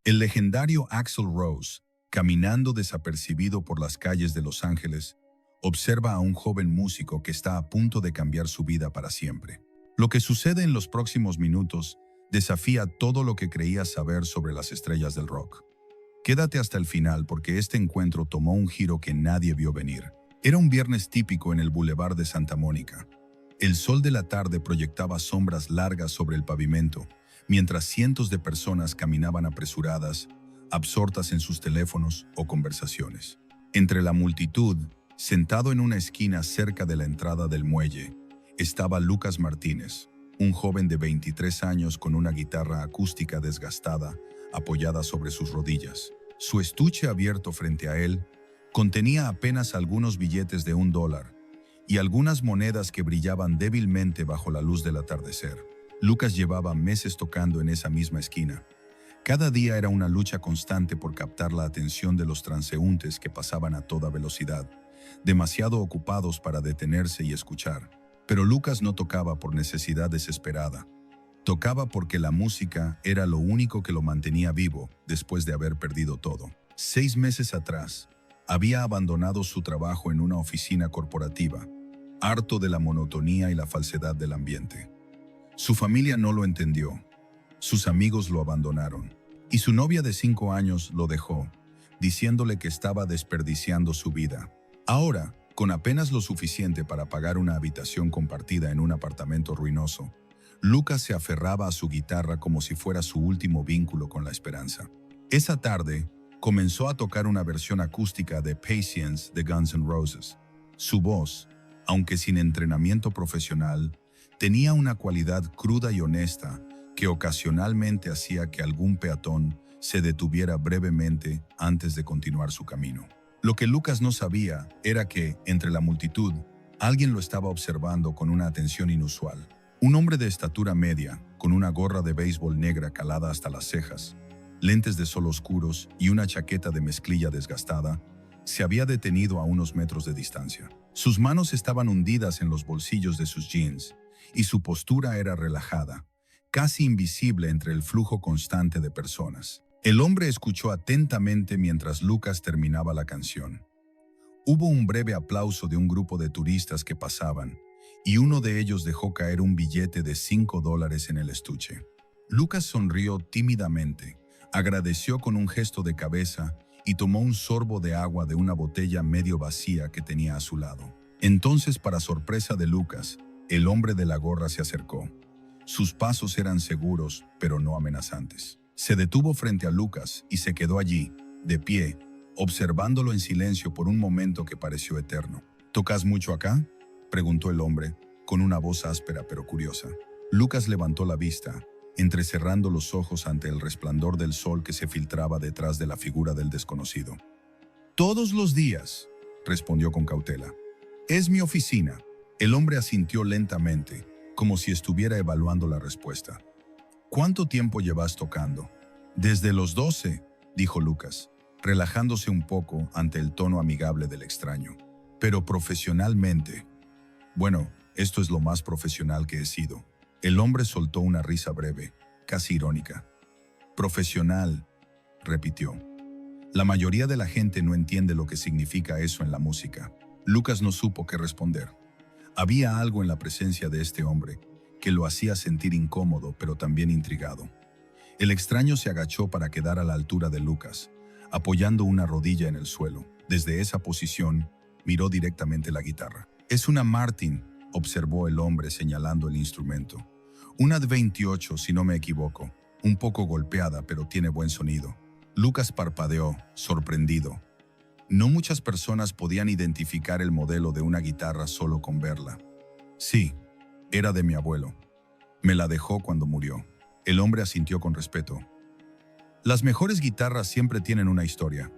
El legendario Axl Rose, caminando desapercibido por las calles de Los Ángeles, observa a un joven músico que está a punto de cambiar su vida para siempre. Lo que sucede en los próximos minutos desafía todo lo que creías saber sobre las estrellas del rock. Quédate hasta el final porque este encuentro tomó un giro que nadie vio venir. Era un viernes típico en el Boulevard de Santa Mónica. El sol de la tarde proyectaba sombras largas sobre el pavimento, mientras cientos de personas caminaban apresuradas, absortas en sus teléfonos o conversaciones. Entre la multitud, sentado en una esquina cerca de la entrada del muelle, estaba Lucas Martínez, un joven de 23 años con una guitarra acústica desgastada, apoyada sobre sus rodillas. Su estuche abierto frente a él contenía apenas algunos billetes de $1 y algunas monedas que brillaban débilmente bajo la luz del atardecer. Lucas llevaba meses tocando en esa misma esquina. Cada día era una lucha constante por captar la atención de los transeúntes que pasaban a toda velocidad, demasiado ocupados para detenerse y escuchar. Pero Lucas no tocaba por necesidad desesperada. Tocaba porque la música era lo único que lo mantenía vivo después de haber perdido todo. 6 meses atrás, había abandonado su trabajo en una oficina corporativa, harto de la monotonía y la falsedad del ambiente. Su familia no lo entendió, sus amigos lo abandonaron, y su novia de 5 años lo dejó, diciéndole que estaba desperdiciando su vida. Ahora, con apenas lo suficiente para pagar una habitación compartida en un apartamento ruinoso, Lucas se aferraba a su guitarra como si fuera su último vínculo con la esperanza. Esa tarde, comenzó a tocar una versión acústica de Patience de Guns N' Roses. Su voz, aunque sin entrenamiento profesional, tenía una cualidad cruda y honesta que ocasionalmente hacía que algún peatón se detuviera brevemente antes de continuar su camino. Lo que Lucas no sabía era que, entre la multitud, alguien lo estaba observando con una atención inusual. Un hombre de estatura media, con una gorra de béisbol negra calada hasta las cejas, lentes de sol oscuros y una chaqueta de mezclilla desgastada, se había detenido a unos metros de distancia. Sus manos estaban hundidas en los bolsillos de sus jeans, y su postura era relajada, casi invisible entre el flujo constante de personas. El hombre escuchó atentamente mientras Lucas terminaba la canción. Hubo un breve aplauso de un grupo de turistas que pasaban, y uno de ellos dejó caer un billete de $5 en el estuche. Lucas sonrió tímidamente, agradeció con un gesto de cabeza y tomó un sorbo de agua de una botella medio vacía que tenía a su lado. Entonces, para sorpresa de Lucas, el hombre de la gorra se acercó. Sus pasos eran seguros, pero no amenazantes. Se detuvo frente a Lucas y se quedó allí, de pie, observándolo en silencio por un momento que pareció eterno. ¿Tocas mucho acá?, preguntó el hombre, con una voz áspera pero curiosa. Lucas levantó la vista, entrecerrando los ojos ante el resplandor del sol que se filtraba detrás de la figura del desconocido. «Todos los días», respondió con cautela. «Es mi oficina». El hombre asintió lentamente, como si estuviera evaluando la respuesta. «¿Cuánto tiempo llevas tocando?» «Desde los 12», dijo Lucas, relajándose un poco ante el tono amigable del extraño. «Pero profesionalmente». «Bueno, esto es lo más profesional que he sido». El hombre soltó una risa breve, casi irónica. «Profesional», repitió. La mayoría de la gente no entiende lo que significa eso en la música. Lucas no supo qué responder. Había algo en la presencia de este hombre que lo hacía sentir incómodo, pero también intrigado. El extraño se agachó para quedar a la altura de Lucas, apoyando una rodilla en el suelo. Desde esa posición, miró directamente la guitarra. «Es una Martin», observó el hombre señalando el instrumento. «Una de 28, si no me equivoco. Un poco golpeada, pero tiene buen sonido». Lucas parpadeó, sorprendido. No muchas personas podían identificar el modelo de una guitarra solo con verla. «Sí, era de mi abuelo. Me la dejó cuando murió». El hombre asintió con respeto. «Las mejores guitarras siempre tienen una historia».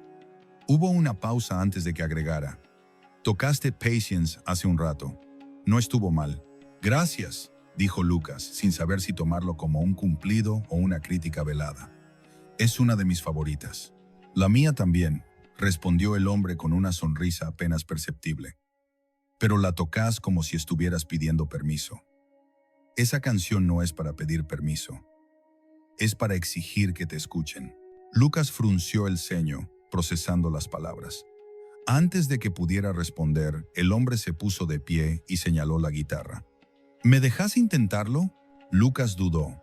Hubo una pausa antes de que agregara. «Tocaste Patience hace un rato. No estuvo mal». «Gracias», dijo Lucas, sin saber si tomarlo como un cumplido o una crítica velada. «Es una de mis favoritas». «La mía también», respondió el hombre con una sonrisa apenas perceptible. «Pero la tocas como si estuvieras pidiendo permiso». «Esa canción no es para pedir permiso. Es para exigir que te escuchen». Lucas frunció el ceño, procesando las palabras. Antes de que pudiera responder, el hombre se puso de pie y señaló la guitarra. ¿Me dejas intentarlo? Lucas dudó.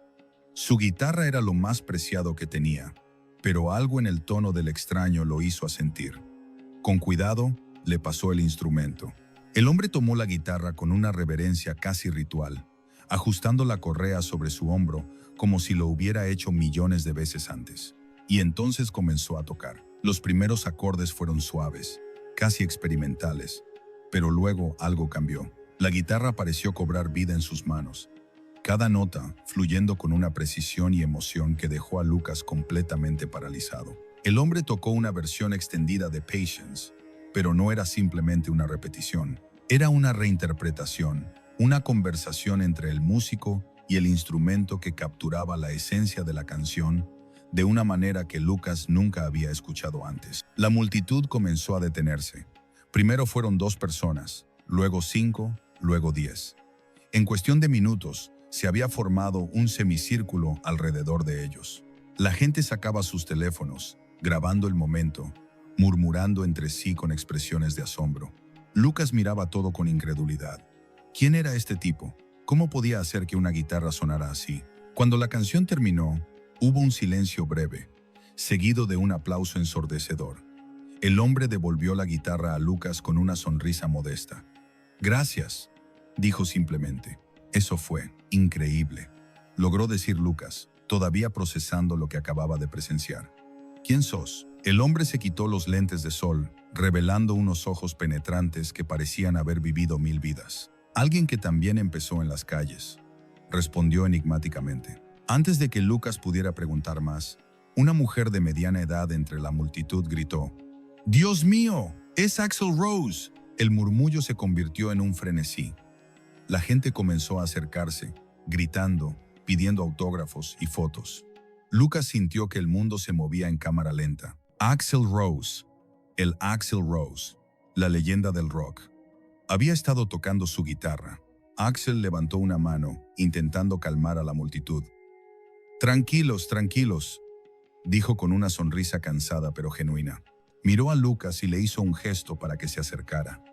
Su guitarra era lo más preciado que tenía, pero algo en el tono del extraño lo hizo asentir. Con cuidado, le pasó el instrumento. El hombre tomó la guitarra con una reverencia casi ritual, ajustando la correa sobre su hombro como si lo hubiera hecho millones de veces antes. Y entonces comenzó a tocar. Los primeros acordes fueron suaves, casi experimentales, pero luego algo cambió. La guitarra pareció cobrar vida en sus manos, cada nota fluyendo con una precisión y emoción que dejó a Lucas completamente paralizado. El hombre tocó una versión extendida de Patience, pero no era simplemente una repetición. Era una reinterpretación, una conversación entre el músico y el instrumento que capturaba la esencia de la canción de una manera que Lucas nunca había escuchado antes. La multitud comenzó a detenerse. Primero fueron 2 personas, luego 5, luego 10. En cuestión de minutos, se había formado un semicírculo alrededor de ellos. La gente sacaba sus teléfonos, grabando el momento, murmurando entre sí con expresiones de asombro. Lucas miraba todo con incredulidad. ¿Quién era este tipo? ¿Cómo podía hacer que una guitarra sonara así? Cuando la canción terminó, hubo un silencio breve, seguido de un aplauso ensordecedor. El hombre devolvió la guitarra a Lucas con una sonrisa modesta. «Gracias», dijo simplemente. «Eso fue increíble», logró decir Lucas, todavía procesando lo que acababa de presenciar. «¿Quién sos?». El hombre se quitó los lentes de sol, revelando unos ojos penetrantes que parecían haber vivido 1000 vidas. «Alguien que también empezó en las calles», respondió enigmáticamente. Antes de que Lucas pudiera preguntar más, una mujer de mediana edad entre la multitud gritó: «¡Dios mío! ¡Es Axl Rose!». El murmullo se convirtió en un frenesí. La gente comenzó a acercarse, gritando, pidiendo autógrafos y fotos. Lucas sintió que el mundo se movía en cámara lenta. Axl Rose, el Axl Rose, la leyenda del rock. Había estado tocando su guitarra. Axl levantó una mano, intentando calmar a la multitud. «Tranquilos, tranquilos», dijo con una sonrisa cansada pero genuina. Miró a Lucas y le hizo un gesto para que se acercara.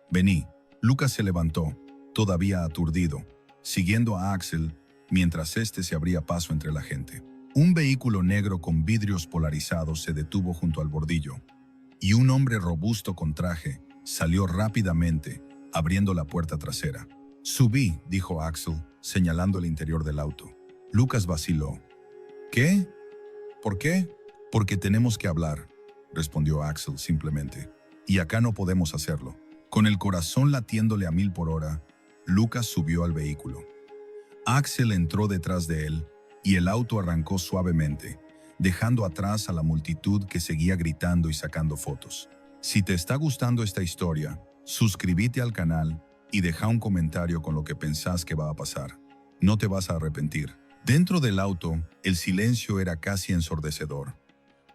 «Vení». Lucas se levantó, todavía aturdido, siguiendo a Axl mientras éste se abría paso entre la gente. Un vehículo negro con vidrios polarizados se detuvo junto al bordillo, y un hombre robusto con traje salió rápidamente, abriendo la puerta trasera. «Subí», dijo Axl, señalando el interior del auto. Lucas vaciló. «¿Qué? ¿Por qué?». «Porque tenemos que hablar», respondió Axl simplemente. «Y acá no podemos hacerlo». Con el corazón latiéndole a 1000 por hora, Lucas subió al vehículo. Axl entró detrás de él y el auto arrancó suavemente, dejando atrás a la multitud que seguía gritando y sacando fotos. Si te está gustando esta historia, suscríbete al canal y deja un comentario con lo que pensás que va a pasar. No te vas a arrepentir. Dentro del auto, el silencio era casi ensordecedor.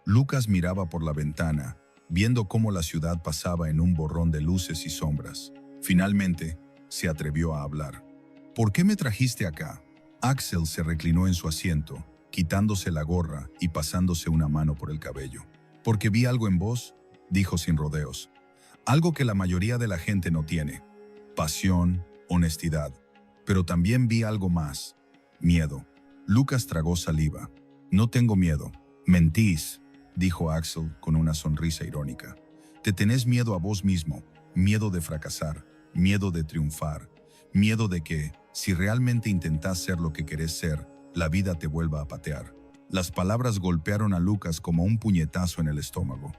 Lucas miraba por la ventana, viendo cómo la ciudad pasaba en un borrón de luces y sombras. Finalmente, se atrevió a hablar. «¿Por qué me trajiste acá?». Axl se reclinó en su asiento, quitándose la gorra y pasándose una mano por el cabello. «Porque vi algo en vos», dijo sin rodeos. «Algo que la mayoría de la gente no tiene. Pasión, honestidad. Pero también vi algo más. Miedo». Lucas tragó saliva. «No tengo miedo». «Mentís», dijo Axl con una sonrisa irónica. «Te tenés miedo a vos mismo, miedo de fracasar, miedo de triunfar, miedo de que, si realmente intentás ser lo que querés ser, la vida te vuelva a patear». Las palabras golpearon a Lucas como un puñetazo en el estómago.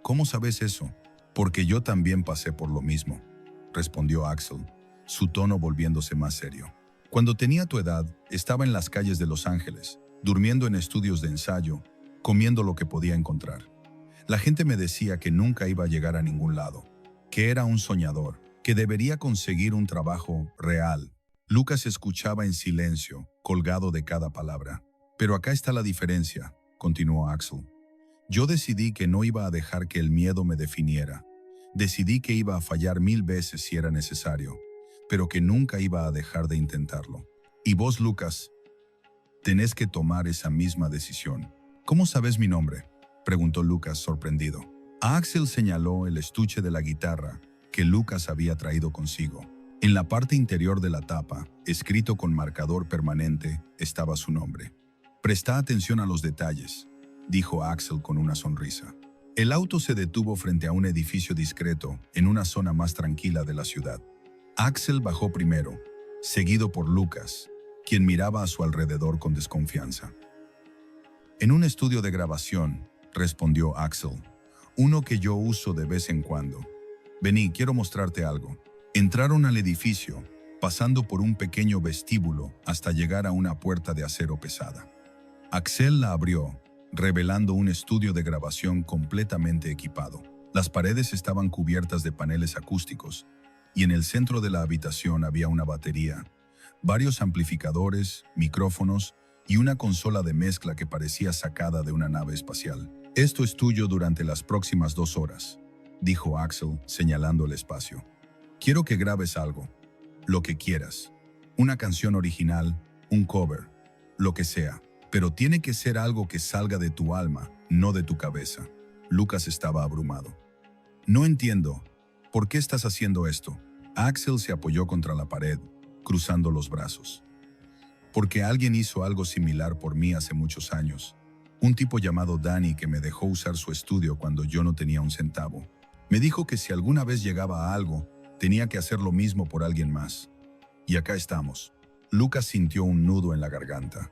«¿Cómo sabes eso?». «Porque yo también pasé por lo mismo», respondió Axl, su tono volviéndose más serio. «Cuando tenía tu edad, estaba en las calles de Los Ángeles, durmiendo en estudios de ensayo, comiendo lo que podía encontrar. La gente me decía que nunca iba a llegar a ningún lado, que era un soñador, que debería conseguir un trabajo real». Lucas escuchaba en silencio, colgado de cada palabra. «Pero acá está la diferencia», continuó Axl. «Yo decidí que no iba a dejar que el miedo me definiera. Decidí que iba a fallar 1000 veces si era necesario, pero que nunca iba a dejar de intentarlo. Y vos, Lucas, tenés que tomar esa misma decisión». ¿Cómo sabes mi nombre?, preguntó Lucas sorprendido. Axel señaló el estuche de la guitarra que Lucas había traído consigo. En la parte interior de la tapa, escrito con marcador permanente, estaba su nombre. «Presta atención a los detalles», dijo Axel con una sonrisa. El auto se detuvo frente a un edificio discreto en una zona más tranquila de la ciudad. Axel bajó primero, seguido por Lucas, quien miraba a su alrededor con desconfianza. «En un estudio de grabación», respondió Axel, «uno que yo uso de vez en cuando. Vení, quiero mostrarte algo». Entraron al edificio, pasando por un pequeño vestíbulo hasta llegar a una puerta de acero pesada. Axel la abrió, revelando un estudio de grabación completamente equipado. Las paredes estaban cubiertas de paneles acústicos, y en el centro de la habitación había una batería, varios amplificadores, micrófonos y una consola de mezcla que parecía sacada de una nave espacial. «Esto es tuyo durante las próximas 2 horas», dijo Axel, señalando el espacio. «Quiero que grabes algo, lo que quieras, una canción original, un cover, lo que sea, pero tiene que ser algo que salga de tu alma, no de tu cabeza». Lucas estaba abrumado. «No entiendo. ¿Por qué estás haciendo esto?». Axel se apoyó contra la pared, cruzando los brazos. «Porque alguien hizo algo similar por mí hace muchos años. Un tipo llamado Danny que me dejó usar su estudio cuando yo no tenía un centavo. Me dijo que si alguna vez llegaba a algo, tenía que hacer lo mismo por alguien más. Y acá estamos». Lucas sintió un nudo en la garganta.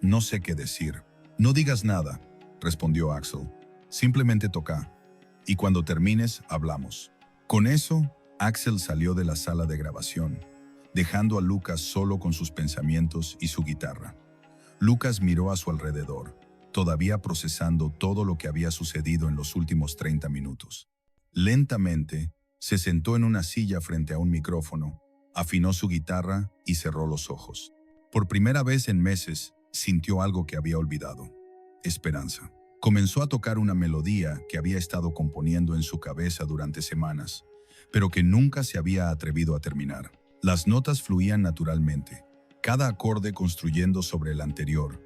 «No sé qué decir». «No digas nada», respondió Axel. «Simplemente toca. Y cuando termines, hablamos». Con eso, Axel salió de la sala de grabación, dejando a Lucas solo con sus pensamientos y su guitarra. Lucas miró a su alrededor, todavía procesando todo lo que había sucedido en los últimos 30 minutos. Lentamente, se sentó en una silla frente a un micrófono, afinó su guitarra y cerró los ojos. Por primera vez en meses, sintió algo que había olvidado: esperanza. Comenzó a tocar una melodía que había estado componiendo en su cabeza durante semanas, pero que nunca se había atrevido a terminar. Las notas fluían naturalmente, cada acorde construyendo sobre el anterior,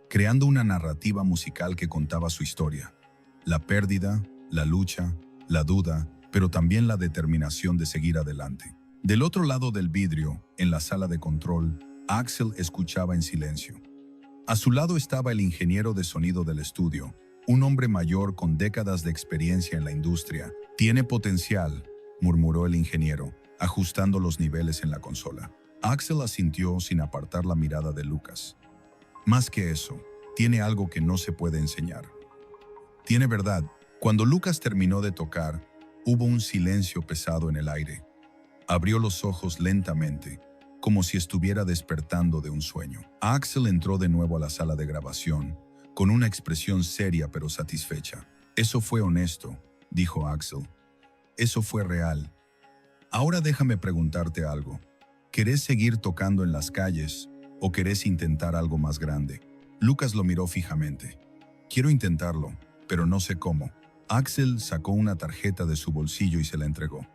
creando una narrativa musical que contaba su historia: la pérdida, la lucha, la duda, pero también la determinación de seguir adelante. Del otro lado del vidrio, en la sala de control, Axel escuchaba en silencio. A su lado estaba el ingeniero de sonido del estudio, un hombre mayor con décadas de experiencia en la industria. «Tiene potencial», murmuró el ingeniero, ajustando los niveles en la consola. Axel asintió sin apartar la mirada de Lucas. «Más que eso, tiene algo que no se puede enseñar. Tiene verdad». Cuando Lucas terminó de tocar, hubo un silencio pesado en el aire. Abrió los ojos lentamente, como si estuviera despertando de un sueño. Axel entró de nuevo a la sala de grabación, con una expresión seria pero satisfecha. «Eso fue honesto», dijo Axel. «Eso fue real. Ahora déjame preguntarte algo. ¿Querés seguir tocando en las calles o querés intentar algo más grande?» Lucas lo miró fijamente. «Quiero intentarlo, pero no sé cómo». Axel sacó una tarjeta de su bolsillo y se la entregó.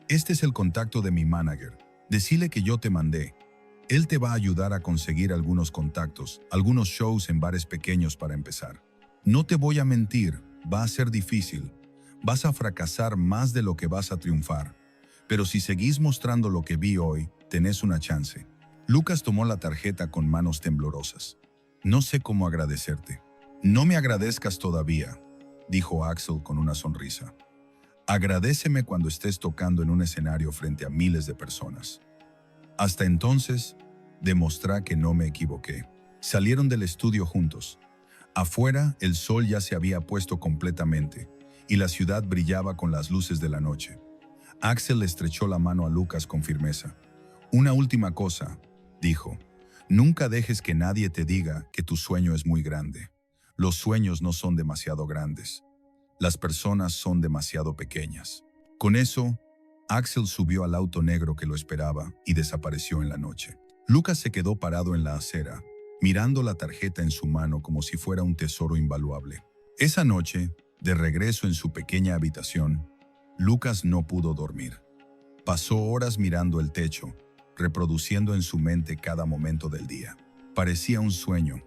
«Este es el contacto de mi manager. Decile que yo te mandé. Él te va a ayudar a conseguir algunos contactos, algunos shows en bares pequeños para empezar. No te voy a mentir, va a ser difícil. Vas a fracasar más de lo que vas a triunfar. Pero si seguís mostrando lo que vi hoy, tenés una chance». Lucas tomó la tarjeta con manos temblorosas. «No sé cómo agradecerte». «No me agradezcas todavía», dijo Axel con una sonrisa. «Agradéceme cuando estés tocando en un escenario frente a miles de personas. Hasta entonces, demostrá que no me equivoqué». Salieron del estudio juntos. Afuera, el sol ya se había puesto completamente, y la ciudad brillaba con las luces de la noche. Axel le estrechó la mano a Lucas con firmeza. «Una última cosa», dijo. «Nunca dejes que nadie te diga que tu sueño es muy grande. Los sueños no son demasiado grandes. Las personas son demasiado pequeñas». Con eso, Axel subió al auto negro que lo esperaba y desapareció en la noche. Lucas se quedó parado en la acera, mirando la tarjeta en su mano como si fuera un tesoro invaluable. Esa noche, de regreso en su pequeña habitación, Lucas no pudo dormir. Pasó horas mirando el techo, reproduciendo en su mente cada momento del día. Parecía un sueño,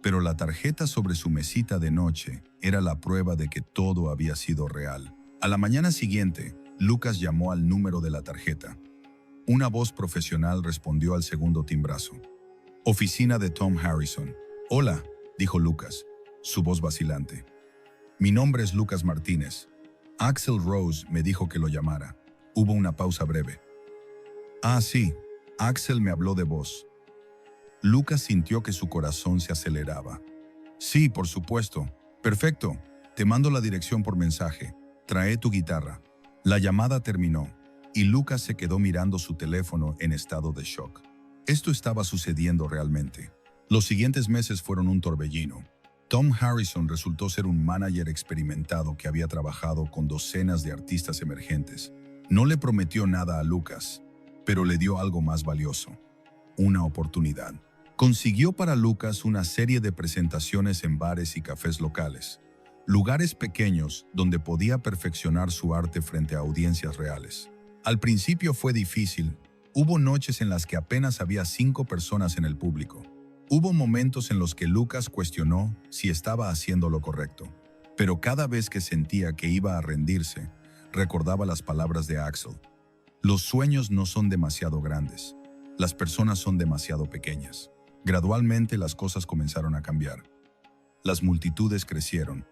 Pero la tarjeta sobre su mesita de noche era la prueba de que todo había sido real. A la mañana siguiente, Lucas llamó al número de la tarjeta. Una voz profesional respondió al segundo timbrazo. Oficina de Tom Harrison. Hola, dijo Lucas, su voz vacilante. Mi nombre es Lucas Martínez. Axl Rose me dijo que lo llamara. Hubo una pausa breve. Ah, sí, Axl me habló de vos. Lucas sintió que su corazón se aceleraba. Sí, por supuesto. Perfecto. Te mando la dirección por mensaje. Trae tu guitarra. La llamada terminó, y Lucas se quedó mirando su teléfono en estado de shock. Esto estaba sucediendo realmente. Los siguientes meses fueron un torbellino. Tom Harrison resultó ser un manager experimentado que había trabajado con docenas de artistas emergentes. No le prometió nada a Lucas, pero le dio algo más valioso: una oportunidad. Consiguió para Lucas una serie de presentaciones en bares y cafés locales, lugares pequeños donde podía perfeccionar su arte frente a audiencias reales. Al principio fue difícil. Hubo noches en las que apenas había 5 personas en el público. Hubo momentos en los que Lucas cuestionó si estaba haciendo lo correcto. Pero cada vez que sentía que iba a rendirse, recordaba las palabras de Axl. Los sueños no son demasiado grandes. Las personas son demasiado pequeñas. Gradualmente las cosas comenzaron a cambiar. Las multitudes crecieron.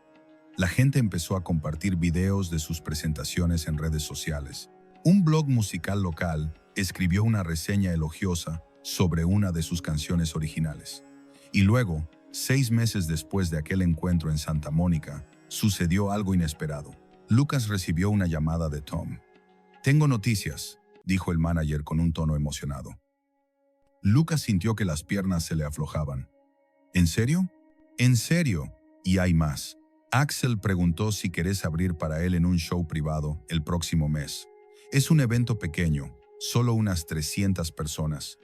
La gente empezó a compartir videos de sus presentaciones en redes sociales. Un blog musical local escribió una reseña elogiosa sobre una de sus canciones originales. Y luego, 6 meses después de aquel encuentro en Santa Mónica, sucedió algo inesperado. Lucas recibió una llamada de Tom. «Tengo noticias», dijo el manager con un tono emocionado. Lucas sintió que las piernas se le aflojaban. ¿En serio? ¿En serio? Y hay más. Axl preguntó si querés abrir para él en un show privado el próximo mes. Es un evento pequeño, solo unas 300 personas,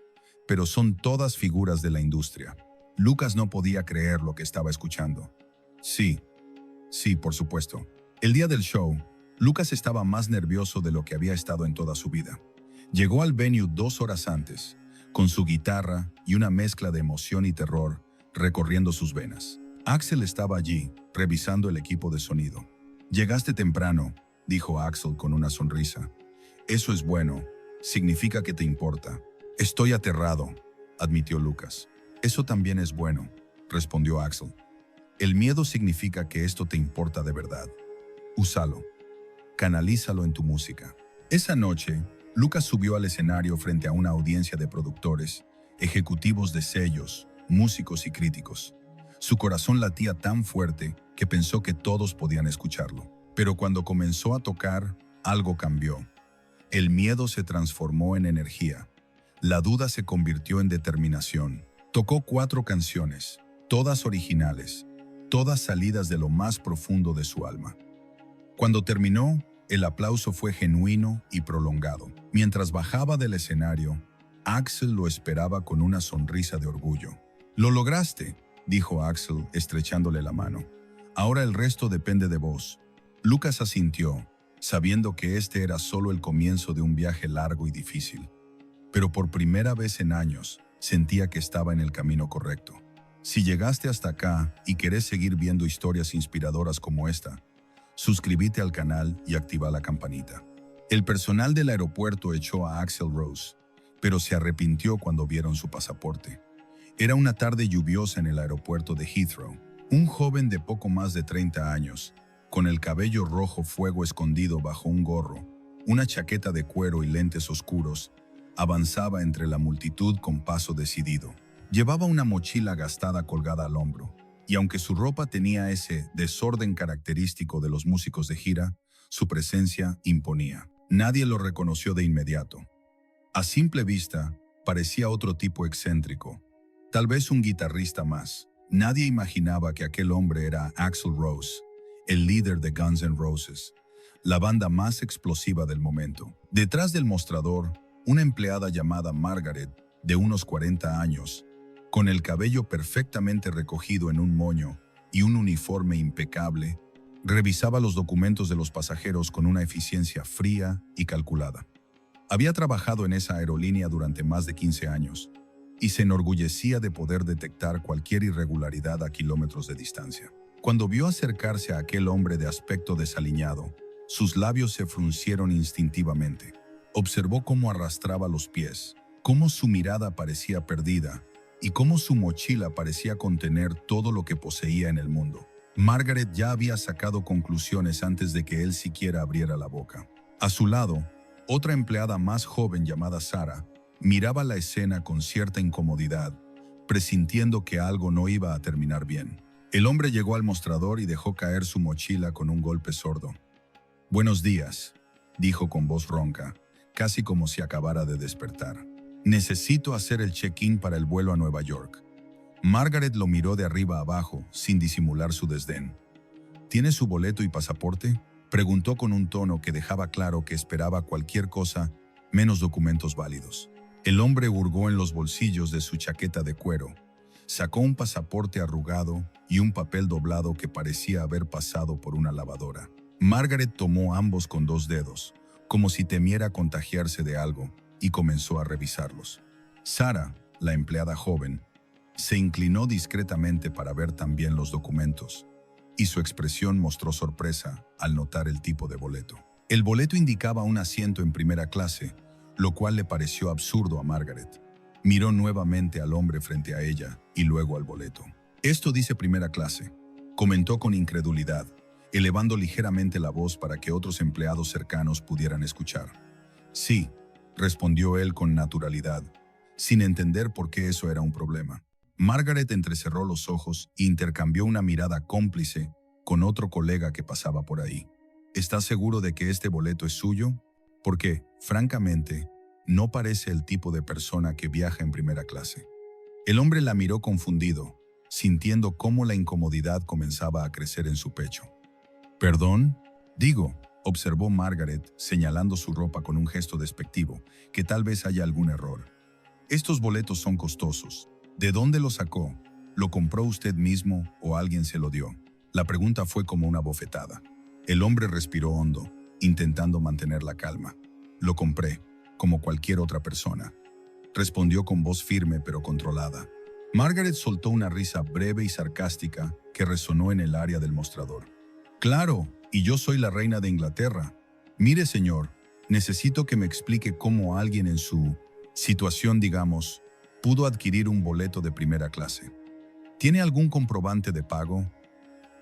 pero son todas figuras de la industria. Lucas no podía creer lo que estaba escuchando. Sí, por supuesto. El día del show, Lucas estaba más nervioso de lo que había estado en toda su vida. Llegó al venue 2 horas antes, con su guitarra y una mezcla de emoción y terror recorriendo sus venas. Axl estaba allí, revisando el equipo de sonido. «Llegaste temprano», dijo Axl con una sonrisa. «Eso es bueno. Significa que te importa». «Estoy aterrado», admitió Lucas. «Eso también es bueno», respondió Axl. «El miedo significa que esto te importa de verdad. Úsalo. Canalízalo en tu música». Esa noche, Lucas subió al escenario frente a una audiencia de productores, ejecutivos de sellos, músicos y críticos. Su corazón latía tan fuerte que pensó que todos podían escucharlo. Pero cuando comenzó a tocar, algo cambió. El miedo se transformó en energía. La duda se convirtió en determinación. Tocó 4 canciones, todas originales, todas salidas de lo más profundo de su alma. Cuando terminó, el aplauso fue genuino y prolongado. Mientras bajaba del escenario, Axl lo esperaba con una sonrisa de orgullo. «Lo lograste», dijo Axl estrechándole la mano. «Ahora el resto depende de vos». Lucas asintió, sabiendo que este era solo el comienzo de un viaje largo y difícil. Pero por primera vez en años, sentía que estaba en el camino correcto. Si llegaste hasta acá y querés seguir viendo historias inspiradoras como esta, suscríbete al canal y activa la campanita. El personal del aeropuerto echó a Axl Rose, pero se arrepintió cuando vieron su pasaporte. Era una tarde lluviosa en el aeropuerto de Heathrow. Un joven de poco más de 30 años, con el cabello rojo fuego escondido bajo un gorro, una chaqueta de cuero y lentes oscuros, avanzaba entre la multitud con paso decidido. Llevaba una mochila gastada colgada al hombro, y aunque su ropa tenía ese desorden característico de los músicos de gira, su presencia imponía. Nadie lo reconoció de inmediato. A simple vista, parecía otro tipo excéntrico, tal vez un guitarrista más. Nadie imaginaba que aquel hombre era Axl Rose, el líder de Guns N' Roses, la banda más explosiva del momento. Detrás del mostrador, una empleada llamada Margaret, de unos 40 años, con el cabello perfectamente recogido en un moño y un uniforme impecable, revisaba los documentos de los pasajeros con una eficiencia fría y calculada. Había trabajado en esa aerolínea durante más de 15 años. y se enorgullecía de poder detectar cualquier irregularidad a kilómetros de distancia. Cuando vio acercarse a aquel hombre de aspecto desaliñado, sus labios se fruncieron instintivamente. Observó cómo arrastraba los pies, cómo su mirada parecía perdida y cómo su mochila parecía contener todo lo que poseía en el mundo. Margaret ya había sacado conclusiones antes de que él siquiera abriera la boca. A su lado, otra empleada más joven llamada Sarah miraba la escena con cierta incomodidad, presintiendo que algo no iba a terminar bien. El hombre llegó al mostrador y dejó caer su mochila con un golpe sordo. «Buenos días», dijo con voz ronca, casi como si acabara de despertar. «Necesito hacer el check-in para el vuelo a Nueva York». Margaret lo miró de arriba a abajo, sin disimular su desdén. «¿Tiene su boleto y pasaporte?», preguntó con un tono que dejaba claro que esperaba cualquier cosa menos documentos válidos. El hombre hurgó en los bolsillos de su chaqueta de cuero, sacó un pasaporte arrugado y un papel doblado que parecía haber pasado por una lavadora. Margaret tomó ambos con 2 dedos, como si temiera contagiarse de algo, y comenzó a revisarlos. Sarah, la empleada joven, se inclinó discretamente para ver también los documentos, y su expresión mostró sorpresa al notar el tipo de boleto. El boleto indicaba un asiento en primera clase, lo cual le pareció absurdo a Margaret. Miró nuevamente al hombre frente a ella y luego al boleto. «Esto dice primera clase», comentó con incredulidad, elevando ligeramente la voz para que otros empleados cercanos pudieran escuchar. «Sí», respondió él con naturalidad, sin entender por qué eso era un problema. Margaret entrecerró los ojos e intercambió una mirada cómplice con otro colega que pasaba por ahí. «¿Estás seguro de que este boleto es suyo? Porque, francamente, no parece el tipo de persona que viaja en primera clase». El hombre la miró confundido, sintiendo cómo la incomodidad comenzaba a crecer en su pecho. «¿Perdón?» «Digo», observó Margaret, señalando su ropa con un gesto despectivo, «que tal vez haya algún error. Estos boletos son costosos. ¿De dónde los sacó? ¿Lo compró usted mismo o alguien se lo dio?». La pregunta fue como una bofetada. El hombre respiró hondo, intentando mantener la calma. «Lo compré, como cualquier otra persona», respondió con voz firme pero controlada. Margaret soltó una risa breve y sarcástica que resonó en el área del mostrador. «Claro, y yo soy la reina de Inglaterra. Mire, señor, necesito que me explique cómo alguien en su situación, digamos, pudo adquirir un boleto de primera clase. ¿Tiene algún comprobante de pago?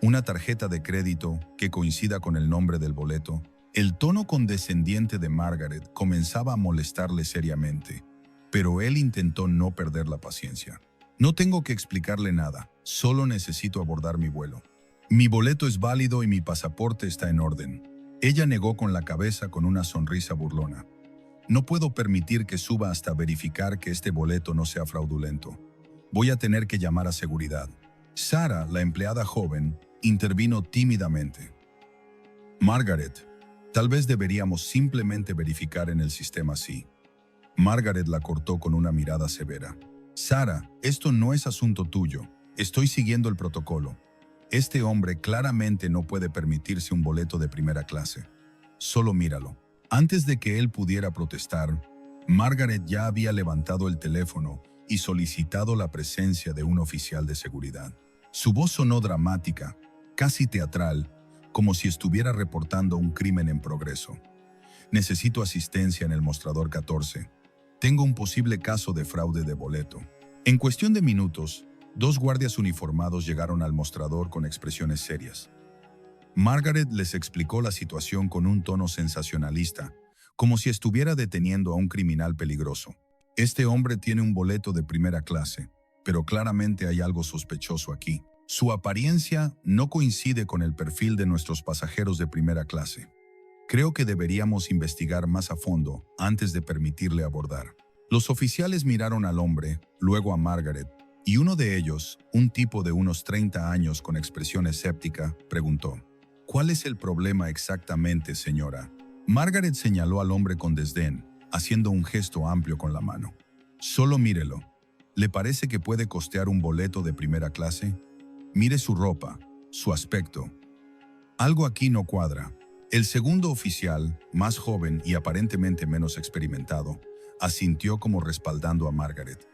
¿Una tarjeta de crédito que coincida con el nombre del boleto?». El tono condescendiente de Margaret comenzaba a molestarle seriamente, pero él intentó no perder la paciencia. «No tengo que explicarle nada, solo necesito abordar mi vuelo. Mi boleto es válido y mi pasaporte está en orden». Ella negó con la cabeza con una sonrisa burlona. «No puedo permitir que suba hasta verificar que este boleto no sea fraudulento. Voy a tener que llamar a seguridad». Sarah, la empleada joven, intervino tímidamente. «Margaret, tal vez deberíamos simplemente verificar en el sistema sí». Margaret la cortó con una mirada severa. «Sarah, esto no es asunto tuyo. Estoy siguiendo el protocolo. Este hombre claramente no puede permitirse un boleto de primera clase. Solo míralo». Antes de que él pudiera protestar, Margaret ya había levantado el teléfono y solicitado la presencia de un oficial de seguridad. Su voz sonó dramática, casi teatral, como si estuviera reportando un crimen en progreso. «Necesito asistencia en el mostrador 14. Tengo un posible caso de fraude de boleto». En cuestión de minutos, 2 guardias uniformados llegaron al mostrador con expresiones serias. Margaret les explicó la situación con un tono sensacionalista, como si estuviera deteniendo a un criminal peligroso. «Este hombre tiene un boleto de primera clase, pero claramente hay algo sospechoso aquí. Su apariencia no coincide con el perfil de nuestros pasajeros de primera clase. Creo que deberíamos investigar más a fondo antes de permitirle abordar». Los oficiales miraron al hombre, luego a Margaret, y uno de ellos, un tipo de unos 30 años con expresión escéptica, preguntó: «¿Cuál es el problema exactamente, señora?». Margaret señaló al hombre con desdén, haciendo un gesto amplio con la mano. «Solo mírelo. ¿Le parece que puede costear un boleto de primera clase? Mire su ropa, su aspecto. Algo aquí no cuadra». El segundo oficial, más joven y aparentemente menos experimentado, asintió como respaldando a Margaret.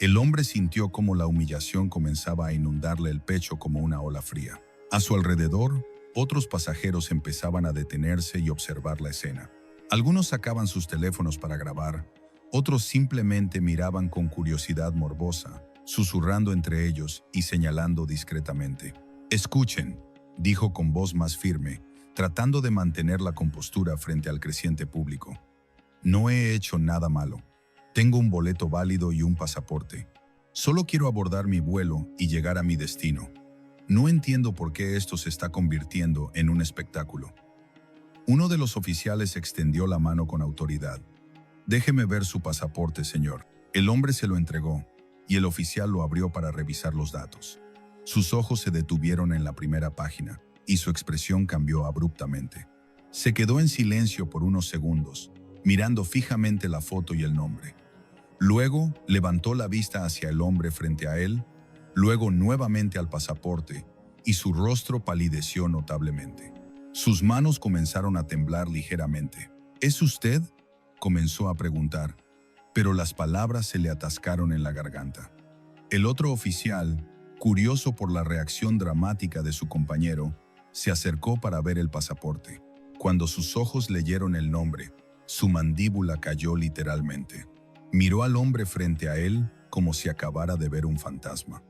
El hombre sintió cómo la humillación comenzaba a inundarle el pecho como una ola fría. A su alrededor, otros pasajeros empezaban a detenerse y observar la escena. Algunos sacaban sus teléfonos para grabar, otros simplemente miraban con curiosidad morbosa, susurrando entre ellos y señalando discretamente. «Escuchen», dijo con voz más firme, tratando de mantener la compostura frente al creciente público. «No he hecho nada malo. Tengo un boleto válido y un pasaporte. Solo quiero abordar mi vuelo y llegar a mi destino. No entiendo por qué esto se está convirtiendo en un espectáculo». Uno de los oficiales extendió la mano con autoridad. «Déjeme ver su pasaporte, señor». El hombre se lo entregó, y el oficial lo abrió para revisar los datos. Sus ojos se detuvieron en la primera página, y su expresión cambió abruptamente. Se quedó en silencio por unos segundos, mirando fijamente la foto y el nombre. Luego levantó la vista hacia el hombre frente a él, luego nuevamente al pasaporte, y su rostro palideció notablemente. Sus manos comenzaron a temblar ligeramente. «¿Es usted?», comenzó a preguntar, pero las palabras se le atascaron en la garganta. El otro oficial, curioso por la reacción dramática de su compañero, se acercó para ver el pasaporte. Cuando sus ojos leyeron el nombre, su mandíbula cayó literalmente. Miró al hombre frente a él como si acabara de ver un fantasma.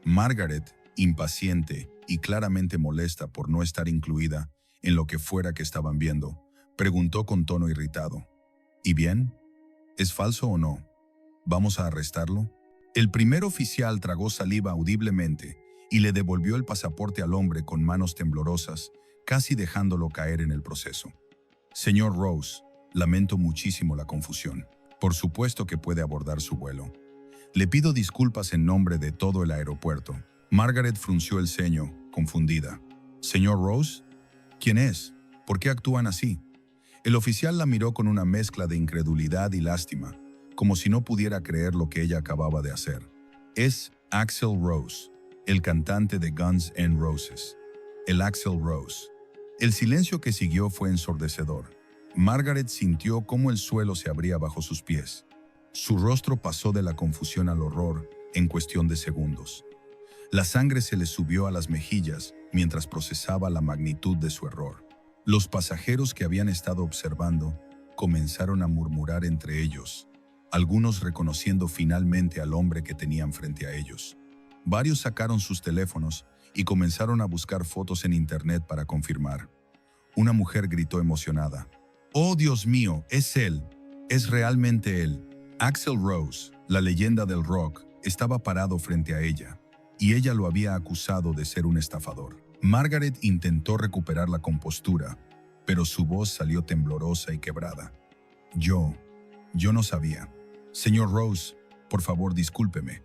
Margaret, impaciente y claramente molesta por no estar incluida en lo que fuera que estaban viendo, preguntó con tono irritado: «¿Y bien? ¿Es falso o no? ¿Vamos a arrestarlo?». El primer oficial tragó saliva audiblemente y le devolvió el pasaporte al hombre con manos temblorosas, casi dejándolo caer en el proceso. «Señor Rose, lamento muchísimo la confusión. Por supuesto que puede abordar su vuelo. Le pido disculpas en nombre de todo el aeropuerto». Margaret frunció el ceño, confundida. «¿Señor Rose? ¿Quién es? ¿Por qué actúan así?». El oficial la miró con una mezcla de incredulidad y lástima, como si no pudiera creer lo que ella acababa de hacer. «Es Axl Rose, el cantante de Guns N' Roses. El Axl Rose». El silencio que siguió fue ensordecedor. Margaret sintió cómo el suelo se abría bajo sus pies. Su rostro pasó de la confusión al horror en cuestión de segundos. La sangre se le subió a las mejillas mientras procesaba la magnitud de su error. Los pasajeros que habían estado observando comenzaron a murmurar entre ellos, algunos reconociendo finalmente al hombre que tenían frente a ellos. Varios sacaron sus teléfonos y comenzaron a buscar fotos en internet para confirmar. Una mujer gritó emocionada: «¡Oh, Dios mío, es él! Es realmente él». Axl Rose, la leyenda del rock, estaba parado frente a ella, y ella lo había acusado de ser un estafador. Margaret intentó recuperar la compostura, pero su voz salió temblorosa y quebrada. Yo no sabía. Señor Rose, por favor, discúlpeme.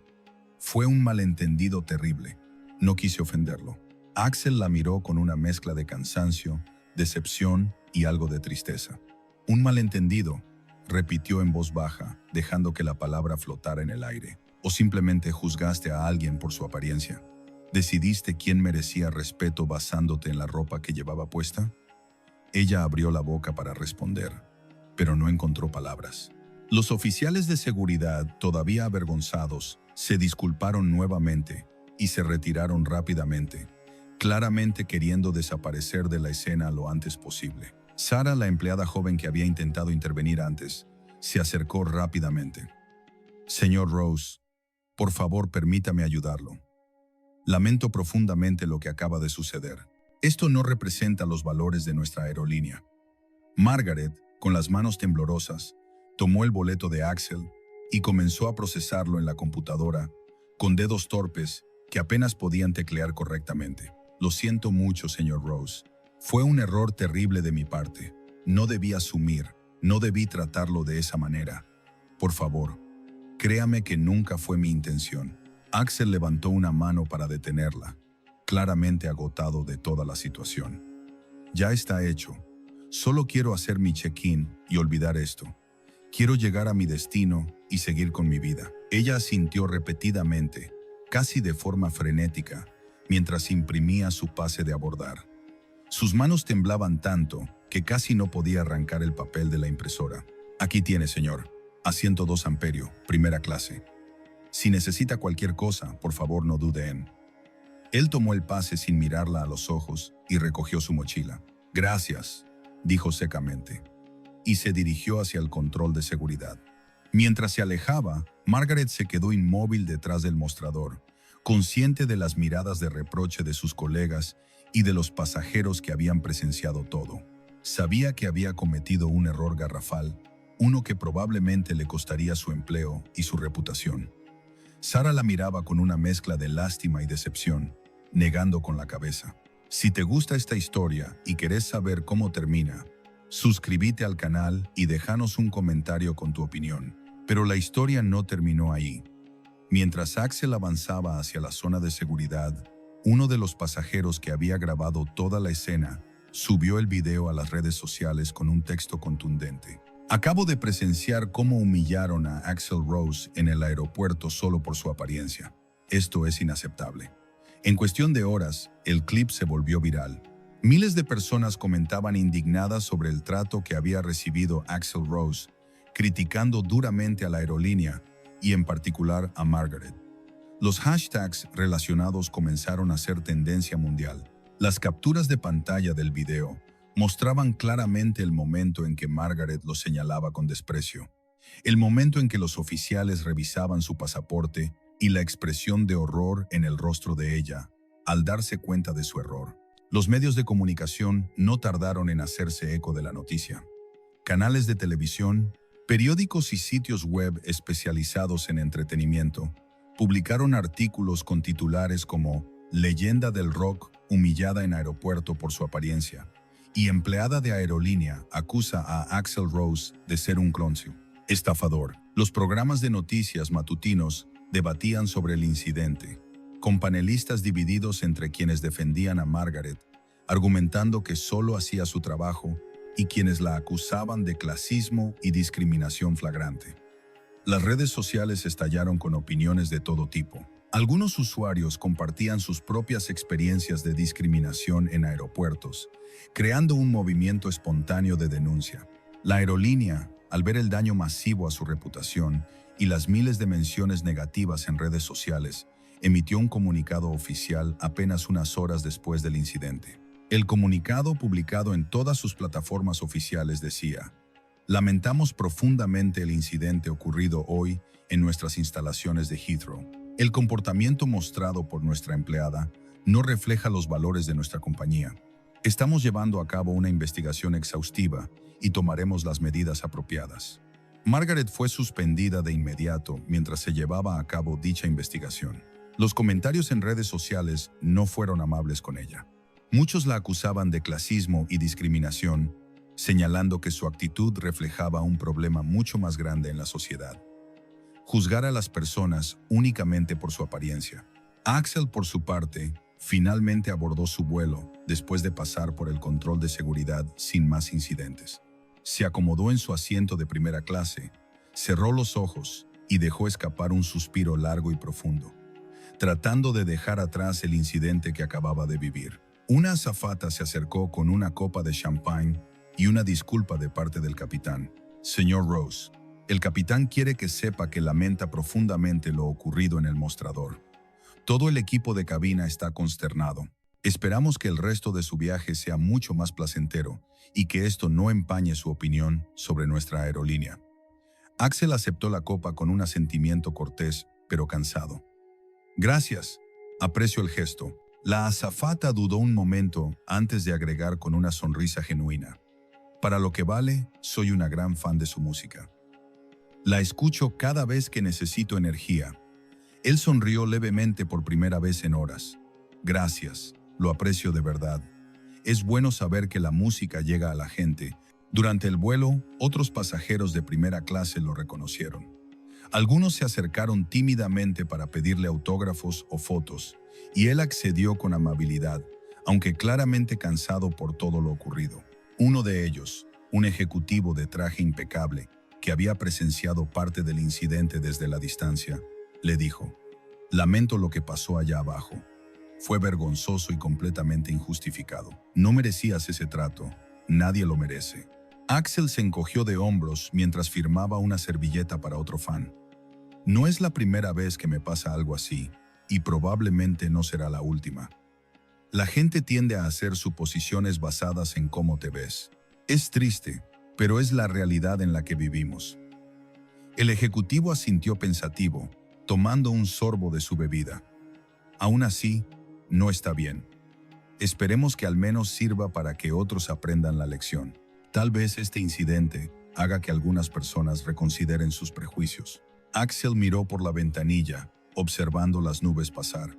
Fue un malentendido terrible. No quise ofenderlo». Axl la miró con una mezcla de cansancio, decepción y algo de tristeza. «Un malentendido», repitió en voz baja, dejando que la palabra flotara en el aire. «¿O simplemente juzgaste a alguien por su apariencia? ¿Decidiste quién merecía respeto basándote en la ropa que llevaba puesta?». Ella abrió la boca para responder, pero no encontró palabras. Los oficiales de seguridad, todavía avergonzados, se disculparon nuevamente y se retiraron rápidamente, claramente queriendo desaparecer de la escena lo antes posible. Sarah, la empleada joven que había intentado intervenir antes, se acercó rápidamente. «Señor Rose, por favor, permítame ayudarlo. Lamento profundamente lo que acaba de suceder. Esto no representa los valores de nuestra aerolínea». Margaret, con las manos temblorosas, tomó el boleto de Axl y comenzó a procesarlo en la computadora, con dedos torpes que apenas podían teclear correctamente. «Lo siento mucho, señor Rose. Fue un error terrible de mi parte. No debí asumir, no debí tratarlo de esa manera. Por favor, créame que nunca fue mi intención». Axl levantó una mano para detenerla, claramente agotado de toda la situación. «Ya está hecho. Solo quiero hacer mi check-in y olvidar esto. Quiero llegar a mi destino y seguir con mi vida». Ella asintió repetidamente, casi de forma frenética, mientras imprimía su pase de abordar. Sus manos temblaban tanto que casi no podía arrancar el papel de la impresora. «Aquí tiene, señor. Asiento 2 amperio, primera clase. Si necesita cualquier cosa, por favor no dude en. Él tomó el pase sin mirarla a los ojos y recogió su mochila. Gracias, dijo secamente, y se dirigió hacia el control de seguridad. Mientras se alejaba, Margaret se quedó inmóvil detrás del mostrador, consciente de las miradas de reproche de sus colegas y de los pasajeros que habían presenciado todo. Sabía que había cometido un error garrafal, uno que probablemente le costaría su empleo y su reputación. Sara la miraba con una mezcla de lástima y decepción, negando con la cabeza. Si te gusta esta historia y querés saber cómo termina, suscríbete al canal y déjanos un comentario con tu opinión. Pero la historia no terminó ahí. Mientras Axel avanzaba hacia la zona de seguridad, uno de los pasajeros que había grabado toda la escena subió el video a las redes sociales con un texto contundente. Acabo de presenciar cómo humillaron a Axl Rose en el aeropuerto solo por su apariencia. Esto es inaceptable. En cuestión de horas, el clip se volvió viral. Miles de personas comentaban indignadas sobre el trato que había recibido Axl Rose, criticando duramente a la aerolínea y en particular a Margaret. Los hashtags relacionados comenzaron a ser tendencia mundial. Las capturas de pantalla del video mostraban claramente el momento en que Margaret lo señalaba con desprecio, el momento en que los oficiales revisaban su pasaporte y la expresión de horror en el rostro de ella al darse cuenta de su error. Los medios de comunicación no tardaron en hacerse eco de la noticia. Canales de televisión, periódicos y sitios web especializados en entretenimiento publicaron artículos con titulares como «Leyenda del rock humillada en aeropuerto por su apariencia» y «Empleada de aerolínea acusa a Axl Rose de ser un cloncio, estafador». Los programas de noticias matutinos debatían sobre el incidente, con panelistas divididos entre quienes defendían a Margaret, argumentando que solo hacía su trabajo, y quienes la acusaban de clasismo y discriminación flagrante. Las redes sociales estallaron con opiniones de todo tipo. Algunos usuarios compartían sus propias experiencias de discriminación en aeropuertos, creando un movimiento espontáneo de denuncia. La aerolínea, al ver el daño masivo a su reputación y las miles de menciones negativas en redes sociales, emitió un comunicado oficial apenas unas horas después del incidente. El comunicado, publicado en todas sus plataformas oficiales, decía: «Lamentamos profundamente el incidente ocurrido hoy en nuestras instalaciones de Heathrow. El comportamiento mostrado por nuestra empleada no refleja los valores de nuestra compañía. Estamos llevando a cabo una investigación exhaustiva y tomaremos las medidas apropiadas». Margaret fue suspendida de inmediato mientras se llevaba a cabo dicha investigación. Los comentarios en redes sociales no fueron amables con ella. Muchos la acusaban de clasismo y discriminación, señalando que su actitud reflejaba un problema mucho más grande en la sociedad: juzgar a las personas únicamente por su apariencia. Axl, por su parte, finalmente abordó su vuelo después de pasar por el control de seguridad sin más incidentes. Se acomodó en su asiento de primera clase, cerró los ojos y dejó escapar un suspiro largo y profundo, tratando de dejar atrás el incidente que acababa de vivir. Una azafata se acercó con una copa de champán y una disculpa de parte del capitán. «Señor Rose, el capitán quiere que sepa que lamenta profundamente lo ocurrido en el mostrador. Todo el equipo de cabina está consternado. Esperamos que el resto de su viaje sea mucho más placentero y que esto no empañe su opinión sobre nuestra aerolínea». Axl aceptó la copa con un asentimiento cortés, pero cansado. «Gracias, aprecio el gesto». La azafata dudó un momento antes de agregar con una sonrisa genuina: «Para lo que vale, soy una gran fan de su música. La escucho cada vez que necesito energía». Él sonrió levemente por primera vez en horas. «Gracias, lo aprecio de verdad. Es bueno saber que la música llega a la gente». Durante el vuelo, otros pasajeros de primera clase lo reconocieron. Algunos se acercaron tímidamente para pedirle autógrafos o fotos, y él accedió con amabilidad, aunque claramente cansado por todo lo ocurrido. Uno de ellos, un ejecutivo de traje impecable, que había presenciado parte del incidente desde la distancia, le dijo: «Lamento lo que pasó allá abajo. Fue vergonzoso y completamente injustificado. No merecías ese trato. Nadie lo merece». Axl se encogió de hombros mientras firmaba una servilleta para otro fan. No es la primera vez que me pasa algo así, y probablemente no será la última. La gente tiende a hacer suposiciones basadas en cómo te ves. Es triste, pero es la realidad en la que vivimos. El ejecutivo asintió pensativo, tomando un sorbo de su bebida. Aún así, no está bien. Esperemos que al menos sirva para que otros aprendan la lección. Tal vez este incidente haga que algunas personas reconsideren sus prejuicios. Axel miró por la ventanilla, observando las nubes pasar.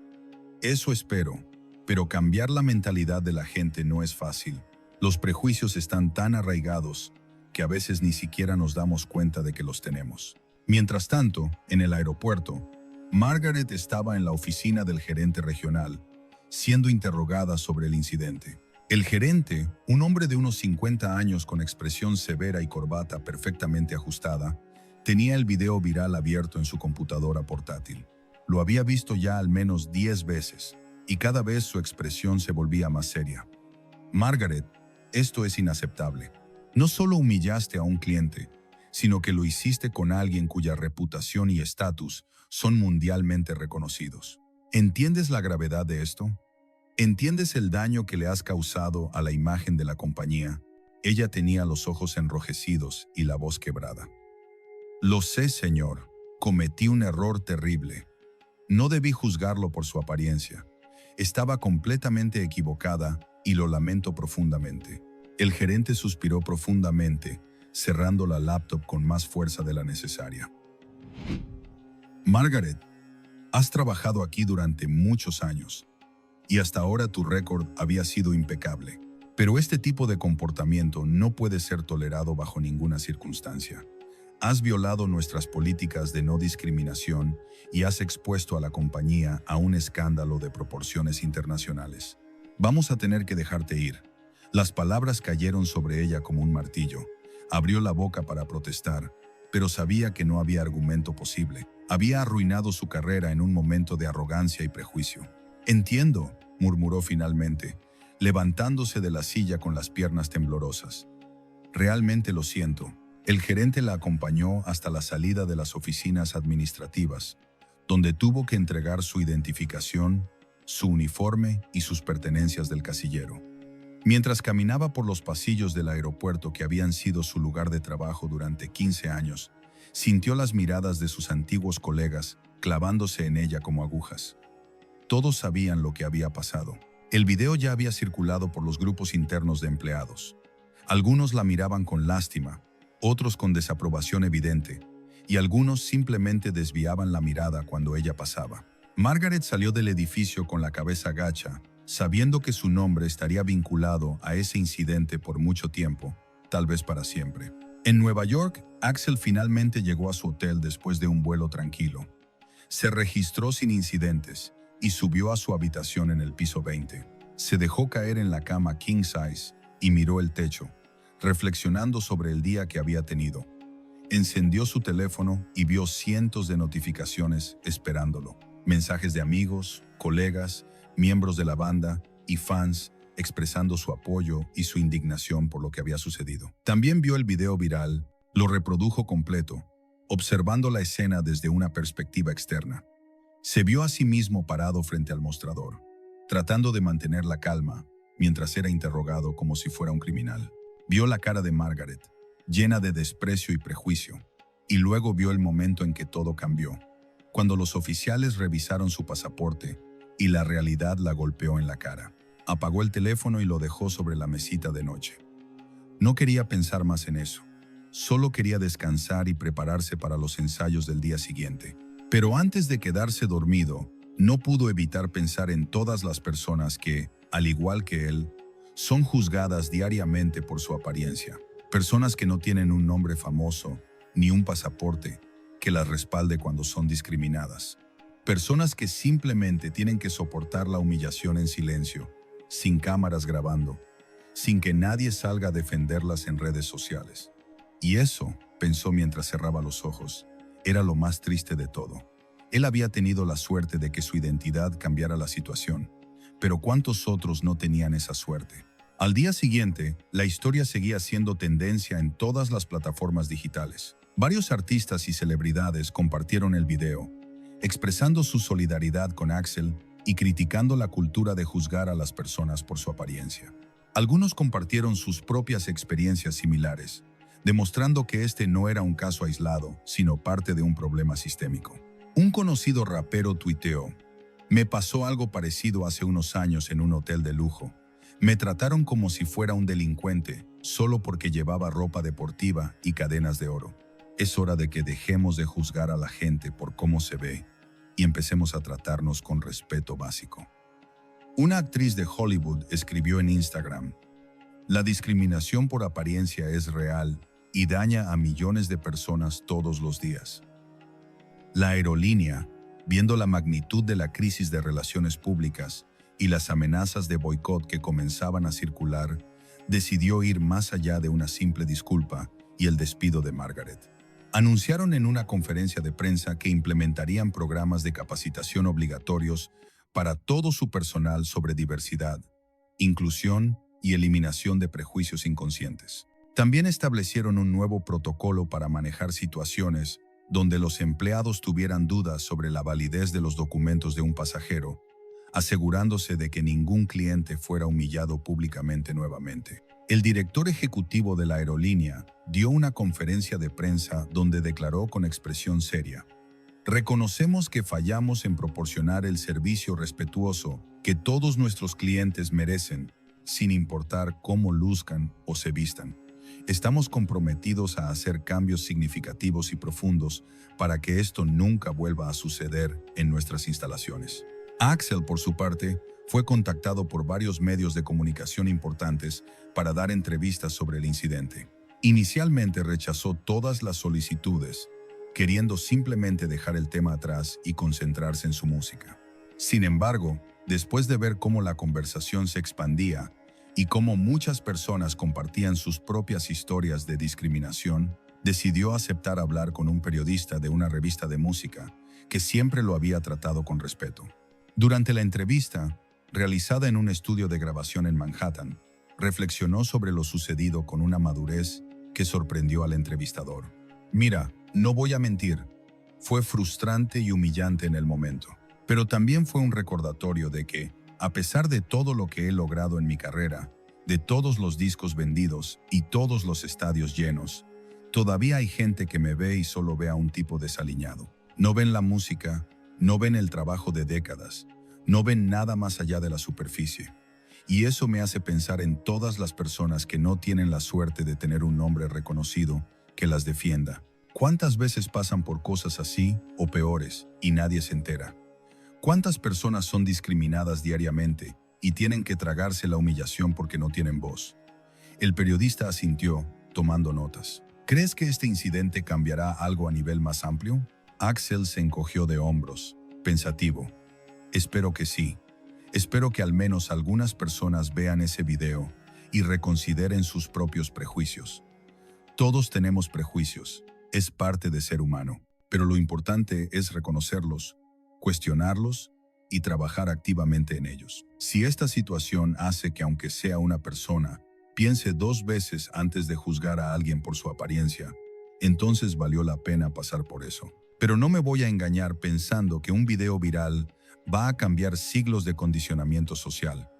Eso espero, pero cambiar la mentalidad de la gente no es fácil. Los prejuicios están tan arraigados que a veces ni siquiera nos damos cuenta de que los tenemos. Mientras tanto, en el aeropuerto, Margaret estaba en la oficina del gerente regional, siendo interrogada sobre el incidente. El gerente, un hombre de unos 50 años con expresión severa y corbata perfectamente ajustada, tenía el video viral abierto en su computadora portátil. Lo había visto ya al menos 10 veces, y cada vez su expresión se volvía más seria. Margaret, esto es inaceptable. No solo humillaste a un cliente, sino que lo hiciste con alguien cuya reputación y estatus son mundialmente reconocidos. ¿Entiendes la gravedad de esto? ¿Entiendes el daño que le has causado a la imagen de la compañía? Ella tenía los ojos enrojecidos y la voz quebrada. Lo sé, señor. Cometí un error terrible. No debí juzgarlo por su apariencia. Estaba completamente equivocada y lo lamento profundamente. El gerente suspiró profundamente, cerrando la laptop con más fuerza de la necesaria. Margaret, has trabajado aquí durante muchos años y hasta ahora tu récord había sido impecable. Pero este tipo de comportamiento no puede ser tolerado bajo ninguna circunstancia. Has violado nuestras políticas de no discriminación y has expuesto a la compañía a un escándalo de proporciones internacionales. Vamos a tener que dejarte ir. Las palabras cayeron sobre ella como un martillo. Abrió la boca para protestar, pero sabía que no había argumento posible. Había arruinado su carrera en un momento de arrogancia y prejuicio. Entiendo, murmuró finalmente, levantándose de la silla con las piernas temblorosas. Realmente lo siento. El gerente la acompañó hasta la salida de las oficinas administrativas, donde tuvo que entregar su identificación, su uniforme y sus pertenencias del casillero. Mientras caminaba por los pasillos del aeropuerto que habían sido su lugar de trabajo durante 15 años, sintió las miradas de sus antiguos colegas clavándose en ella como agujas. Todos sabían lo que había pasado. El video ya había circulado por los grupos internos de empleados. Algunos la miraban con lástima, otros con desaprobación evidente, y algunos simplemente desviaban la mirada cuando ella pasaba. Margaret salió del edificio con la cabeza gacha, sabiendo que su nombre estaría vinculado a ese incidente por mucho tiempo, tal vez para siempre. En Nueva York, Axel finalmente llegó a su hotel después de un vuelo tranquilo. Se registró sin incidentes y subió a su habitación en el piso 20. Se dejó caer en la cama king size y miró el techo, reflexionando sobre el día que había tenido. Encendió su teléfono y vio cientos de notificaciones esperándolo. Mensajes de amigos, colegas, miembros de la banda y fans expresando su apoyo y su indignación por lo que había sucedido. También vio el video viral, lo reprodujo completo, observando la escena desde una perspectiva externa. Se vio a sí mismo parado frente al mostrador, tratando de mantener la calma mientras era interrogado como si fuera un criminal. Vio la cara de Margaret, llena de desprecio y prejuicio, y luego vio el momento en que todo cambió, cuando los oficiales revisaron su pasaporte y la realidad la golpeó en la cara. Apagó el teléfono y lo dejó sobre la mesita de noche. No quería pensar más en eso. Solo quería descansar y prepararse para los ensayos del día siguiente. Pero antes de quedarse dormido, no pudo evitar pensar en todas las personas que, al igual que él, son juzgadas diariamente por su apariencia. Personas que no tienen un nombre famoso ni un pasaporte que las respalde cuando son discriminadas. Personas que simplemente tienen que soportar la humillación en silencio, sin cámaras grabando, sin que nadie salga a defenderlas en redes sociales. Y eso, pensó mientras cerraba los ojos, era lo más triste de todo. Él había tenido la suerte de que su identidad cambiara la situación, pero ¿cuántos otros no tenían esa suerte? Al día siguiente, la historia seguía siendo tendencia en todas las plataformas digitales. Varios artistas y celebridades compartieron el video, expresando su solidaridad con Axel y criticando la cultura de juzgar a las personas por su apariencia. Algunos compartieron sus propias experiencias similares, demostrando que este no era un caso aislado, sino parte de un problema sistémico. Un conocido rapero tuiteó: "Me pasó algo parecido hace unos años en un hotel de lujo. Me trataron como si fuera un delincuente, solo porque llevaba ropa deportiva y cadenas de oro. Es hora de que dejemos de juzgar a la gente por cómo se ve y empecemos a tratarnos con respeto básico". Una actriz de Hollywood escribió en Instagram: "La discriminación por apariencia es real y daña a millones de personas todos los días". La aerolínea, viendo la magnitud de la crisis de relaciones públicas y las amenazas de boicot que comenzaban a circular, decidió ir más allá de una simple disculpa y el despido de Margaret. Anunciaron en una conferencia de prensa que implementarían programas de capacitación obligatorios para todo su personal sobre diversidad, inclusión y eliminación de prejuicios inconscientes. También establecieron un nuevo protocolo para manejar situaciones donde los empleados tuvieran dudas sobre la validez de los documentos de un pasajero, asegurándose de que ningún cliente fuera humillado públicamente nuevamente. El director ejecutivo de la aerolínea dio una conferencia de prensa donde declaró con expresión seria: "Reconocemos que fallamos en proporcionar el servicio respetuoso que todos nuestros clientes merecen, sin importar cómo luzcan o se vistan. Estamos comprometidos a hacer cambios significativos y profundos para que esto nunca vuelva a suceder en nuestras instalaciones". Axel, por su parte, fue contactado por varios medios de comunicación importantes para dar entrevistas sobre el incidente. Inicialmente rechazó todas las solicitudes, queriendo simplemente dejar el tema atrás y concentrarse en su música. Sin embargo, después de ver cómo la conversación se expandía y cómo muchas personas compartían sus propias historias de discriminación, decidió aceptar hablar con un periodista de una revista de música que siempre lo había tratado con respeto. Durante la entrevista, realizada en un estudio de grabación en Manhattan, reflexionó sobre lo sucedido con una madurez que sorprendió al entrevistador. "Mira, no voy a mentir, fue frustrante y humillante en el momento, pero también fue un recordatorio de que, a pesar de todo lo que he logrado en mi carrera, de todos los discos vendidos y todos los estadios llenos, todavía hay gente que me ve y solo ve a un tipo desaliñado. No ven la música, no ven el trabajo de décadas, no ven nada más allá de la superficie. Y eso me hace pensar en todas las personas que no tienen la suerte de tener un nombre reconocido que las defienda. ¿Cuántas veces pasan por cosas así o peores y nadie se entera? ¿Cuántas personas son discriminadas diariamente y tienen que tragarse la humillación porque no tienen voz?". El periodista asintió, tomando notas. "¿Crees que este incidente cambiará algo a nivel más amplio?". Axel se encogió de hombros, pensativo. "Espero que sí. Espero que al menos algunas personas vean ese video y reconsideren sus propios prejuicios. Todos tenemos prejuicios, es parte de ser humano, pero lo importante es reconocerlos, cuestionarlos y trabajar activamente en ellos. Si esta situación hace que, aunque sea una persona, piense 2 veces antes de juzgar a alguien por su apariencia, entonces valió la pena pasar por eso. Pero no me voy a engañar pensando que un video viral va a cambiar siglos de condicionamiento social.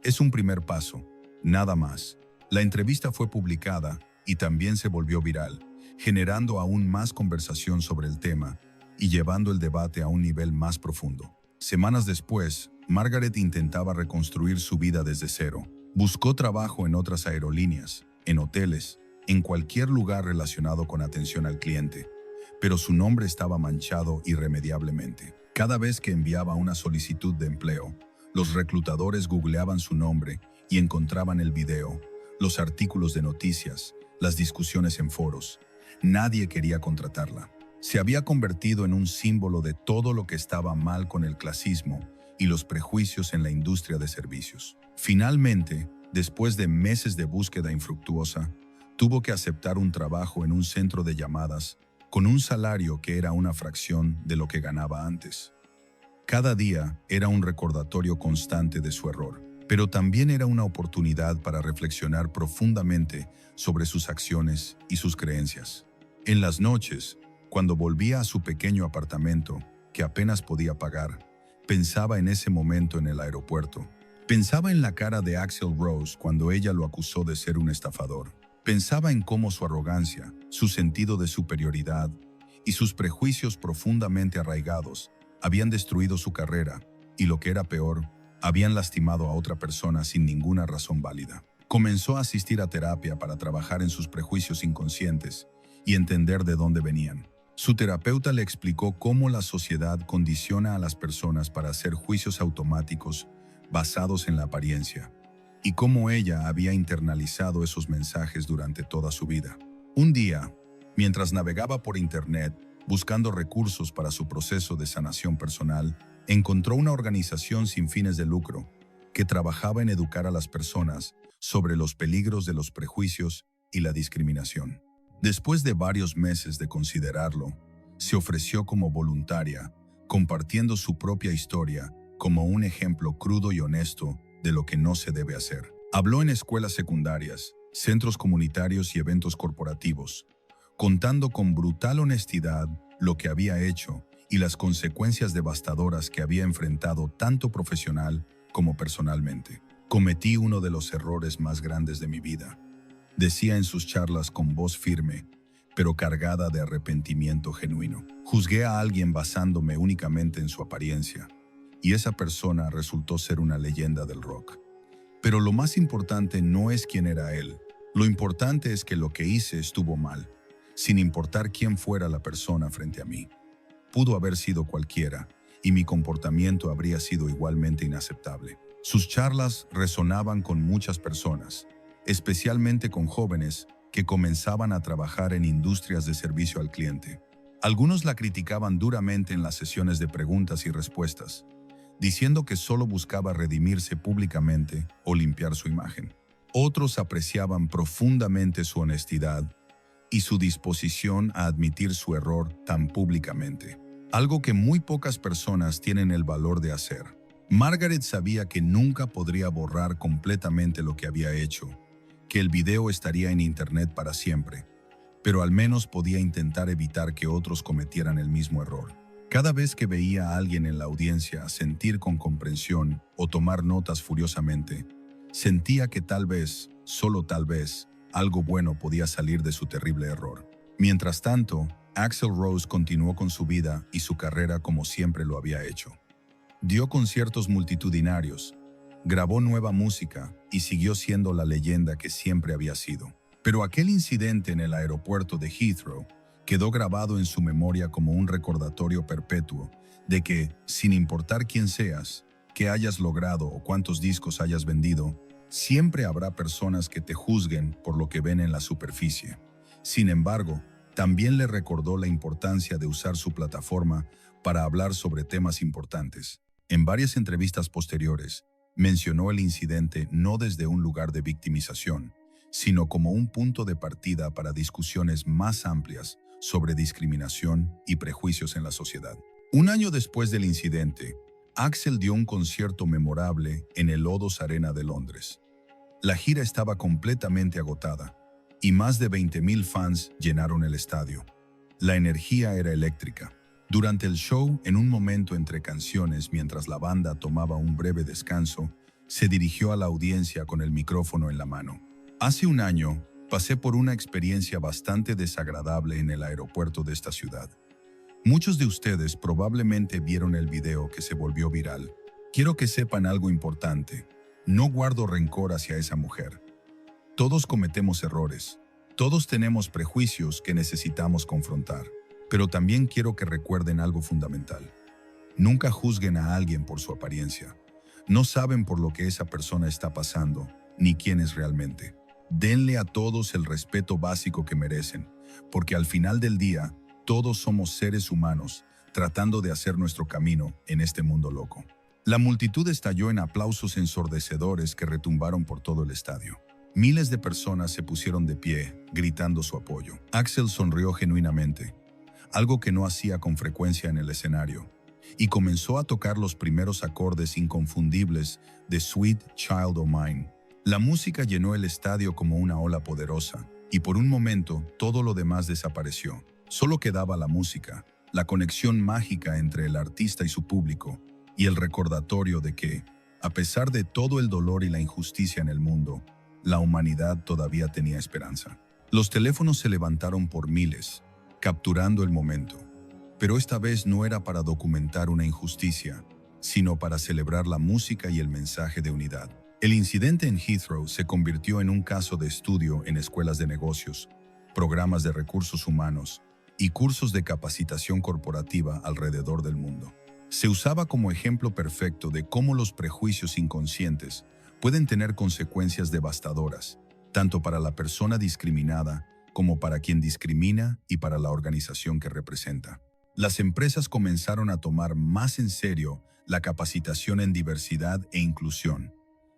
Es un primer paso, nada más". La entrevista fue publicada y también se volvió viral, generando aún más conversación sobre el tema y llevando el debate a un nivel más profundo. Semanas después, Margaret intentaba reconstruir su vida desde cero. Buscó trabajo en otras aerolíneas, en hoteles, en cualquier lugar relacionado con atención al cliente, pero su nombre estaba manchado irremediablemente. Cada vez que enviaba una solicitud de empleo, los reclutadores googleaban su nombre y encontraban el video, los artículos de noticias, las discusiones en foros. Nadie quería contratarla. Se había convertido en un símbolo de todo lo que estaba mal con el clasismo y los prejuicios en la industria de servicios. Finalmente, después de meses de búsqueda infructuosa, tuvo que aceptar un trabajo en un centro de llamadas con un salario que era una fracción de lo que ganaba antes. Cada día era un recordatorio constante de su error, pero también era una oportunidad para reflexionar profundamente sobre sus acciones y sus creencias. En las noches, cuando volvía a su pequeño apartamento, que apenas podía pagar, pensaba en ese momento en el aeropuerto. Pensaba en la cara de Axl Rose cuando ella lo acusó de ser un estafador. Pensaba en cómo su arrogancia, su sentido de superioridad y sus prejuicios profundamente arraigados habían destruido su carrera y, lo que era peor, habían lastimado a otra persona sin ninguna razón válida. Comenzó a asistir a terapia para trabajar en sus prejuicios inconscientes y entender de dónde venían. Su terapeuta le explicó cómo la sociedad condiciona a las personas para hacer juicios automáticos basados en la apariencia, y cómo ella había internalizado esos mensajes durante toda su vida. Un día, mientras navegaba por internet buscando recursos para su proceso de sanación personal, encontró una organización sin fines de lucro que trabajaba en educar a las personas sobre los peligros de los prejuicios y la discriminación. Después de varios meses de considerarlo, se ofreció como voluntaria, compartiendo su propia historia como un ejemplo crudo y honesto de lo que no se debe hacer. Habló en escuelas secundarias, centros comunitarios y eventos corporativos, contando con brutal honestidad lo que había hecho y las consecuencias devastadoras que había enfrentado tanto profesional como personalmente. Cometí uno de los errores más grandes de mi vida, decía en sus charlas con voz firme, pero cargada de arrepentimiento genuino. Juzgué a alguien basándome únicamente en su apariencia, y esa persona resultó ser una leyenda del rock. Pero lo más importante no es quién era él. Lo importante es que lo que hice estuvo mal, sin importar quién fuera la persona frente a mí. Pudo haber sido cualquiera, y mi comportamiento habría sido igualmente inaceptable. Sus charlas resonaban con muchas personas, especialmente con jóvenes que comenzaban a trabajar en industrias de servicio al cliente. Algunos la criticaban duramente en las sesiones de preguntas y respuestas, diciendo que solo buscaba redimirse públicamente o limpiar su imagen. Otros apreciaban profundamente su honestidad y su disposición a admitir su error tan públicamente, algo que muy pocas personas tienen el valor de hacer. Margaret sabía que nunca podría borrar completamente lo que había hecho, que el video estaría en internet para siempre, pero al menos podía intentar evitar que otros cometieran el mismo error. Cada vez que veía a alguien en la audiencia sentir con comprensión o tomar notas furiosamente, sentía que tal vez, solo tal vez, algo bueno podía salir de su terrible error. Mientras tanto, Axl Rose continuó con su vida y su carrera como siempre lo había hecho. Dio conciertos multitudinarios, grabó nueva música y siguió siendo la leyenda que siempre había sido. Pero aquel incidente en el aeropuerto de Heathrow quedó grabado en su memoria como un recordatorio perpetuo de que, sin importar quién seas, qué hayas logrado o cuántos discos hayas vendido, siempre habrá personas que te juzguen por lo que ven en la superficie. Sin embargo, también le recordó la importancia de usar su plataforma para hablar sobre temas importantes. En varias entrevistas posteriores, mencionó el incidente no desde un lugar de victimización, sino como un punto de partida para discusiones más amplias sobre discriminación y prejuicios en la sociedad. Un año después del incidente, Axl dio un concierto memorable en el O2 Arena de Londres. La gira estaba completamente agotada y más de 20,000 fans llenaron el estadio. La energía era eléctrica. Durante el show, en un momento entre canciones mientras la banda tomaba un breve descanso, se dirigió a la audiencia con el micrófono en la mano. Hace un año, pasé por una experiencia bastante desagradable en el aeropuerto de esta ciudad. Muchos de ustedes probablemente vieron el video que se volvió viral. Quiero que sepan algo importante. No guardo rencor hacia esa mujer. Todos cometemos errores. Todos tenemos prejuicios que necesitamos confrontar. Pero también quiero que recuerden algo fundamental. Nunca juzguen a alguien por su apariencia. No saben por lo que esa persona está pasando, ni quién es realmente. Denle a todos el respeto básico que merecen, porque al final del día, todos somos seres humanos tratando de hacer nuestro camino en este mundo loco. La multitud estalló en aplausos ensordecedores que retumbaron por todo el estadio. Miles de personas se pusieron de pie, gritando su apoyo. Axl sonrió genuinamente, algo que no hacía con frecuencia en el escenario, y comenzó a tocar los primeros acordes inconfundibles de Sweet Child O' Mine. La música llenó el estadio como una ola poderosa, y por un momento todo lo demás desapareció. Solo quedaba la música, la conexión mágica entre el artista y su público, y el recordatorio de que, a pesar de todo el dolor y la injusticia en el mundo, la humanidad todavía tenía esperanza. Los teléfonos se levantaron por miles, capturando el momento. Pero esta vez no era para documentar una injusticia, sino para celebrar la música y el mensaje de unidad. El incidente en Heathrow se convirtió en un caso de estudio en escuelas de negocios, programas de recursos humanos y cursos de capacitación corporativa alrededor del mundo. Se usaba como ejemplo perfecto de cómo los prejuicios inconscientes pueden tener consecuencias devastadoras, tanto para la persona discriminada como para quien discrimina y para la organización que representa. Las empresas comenzaron a tomar más en serio la capacitación en diversidad e inclusión,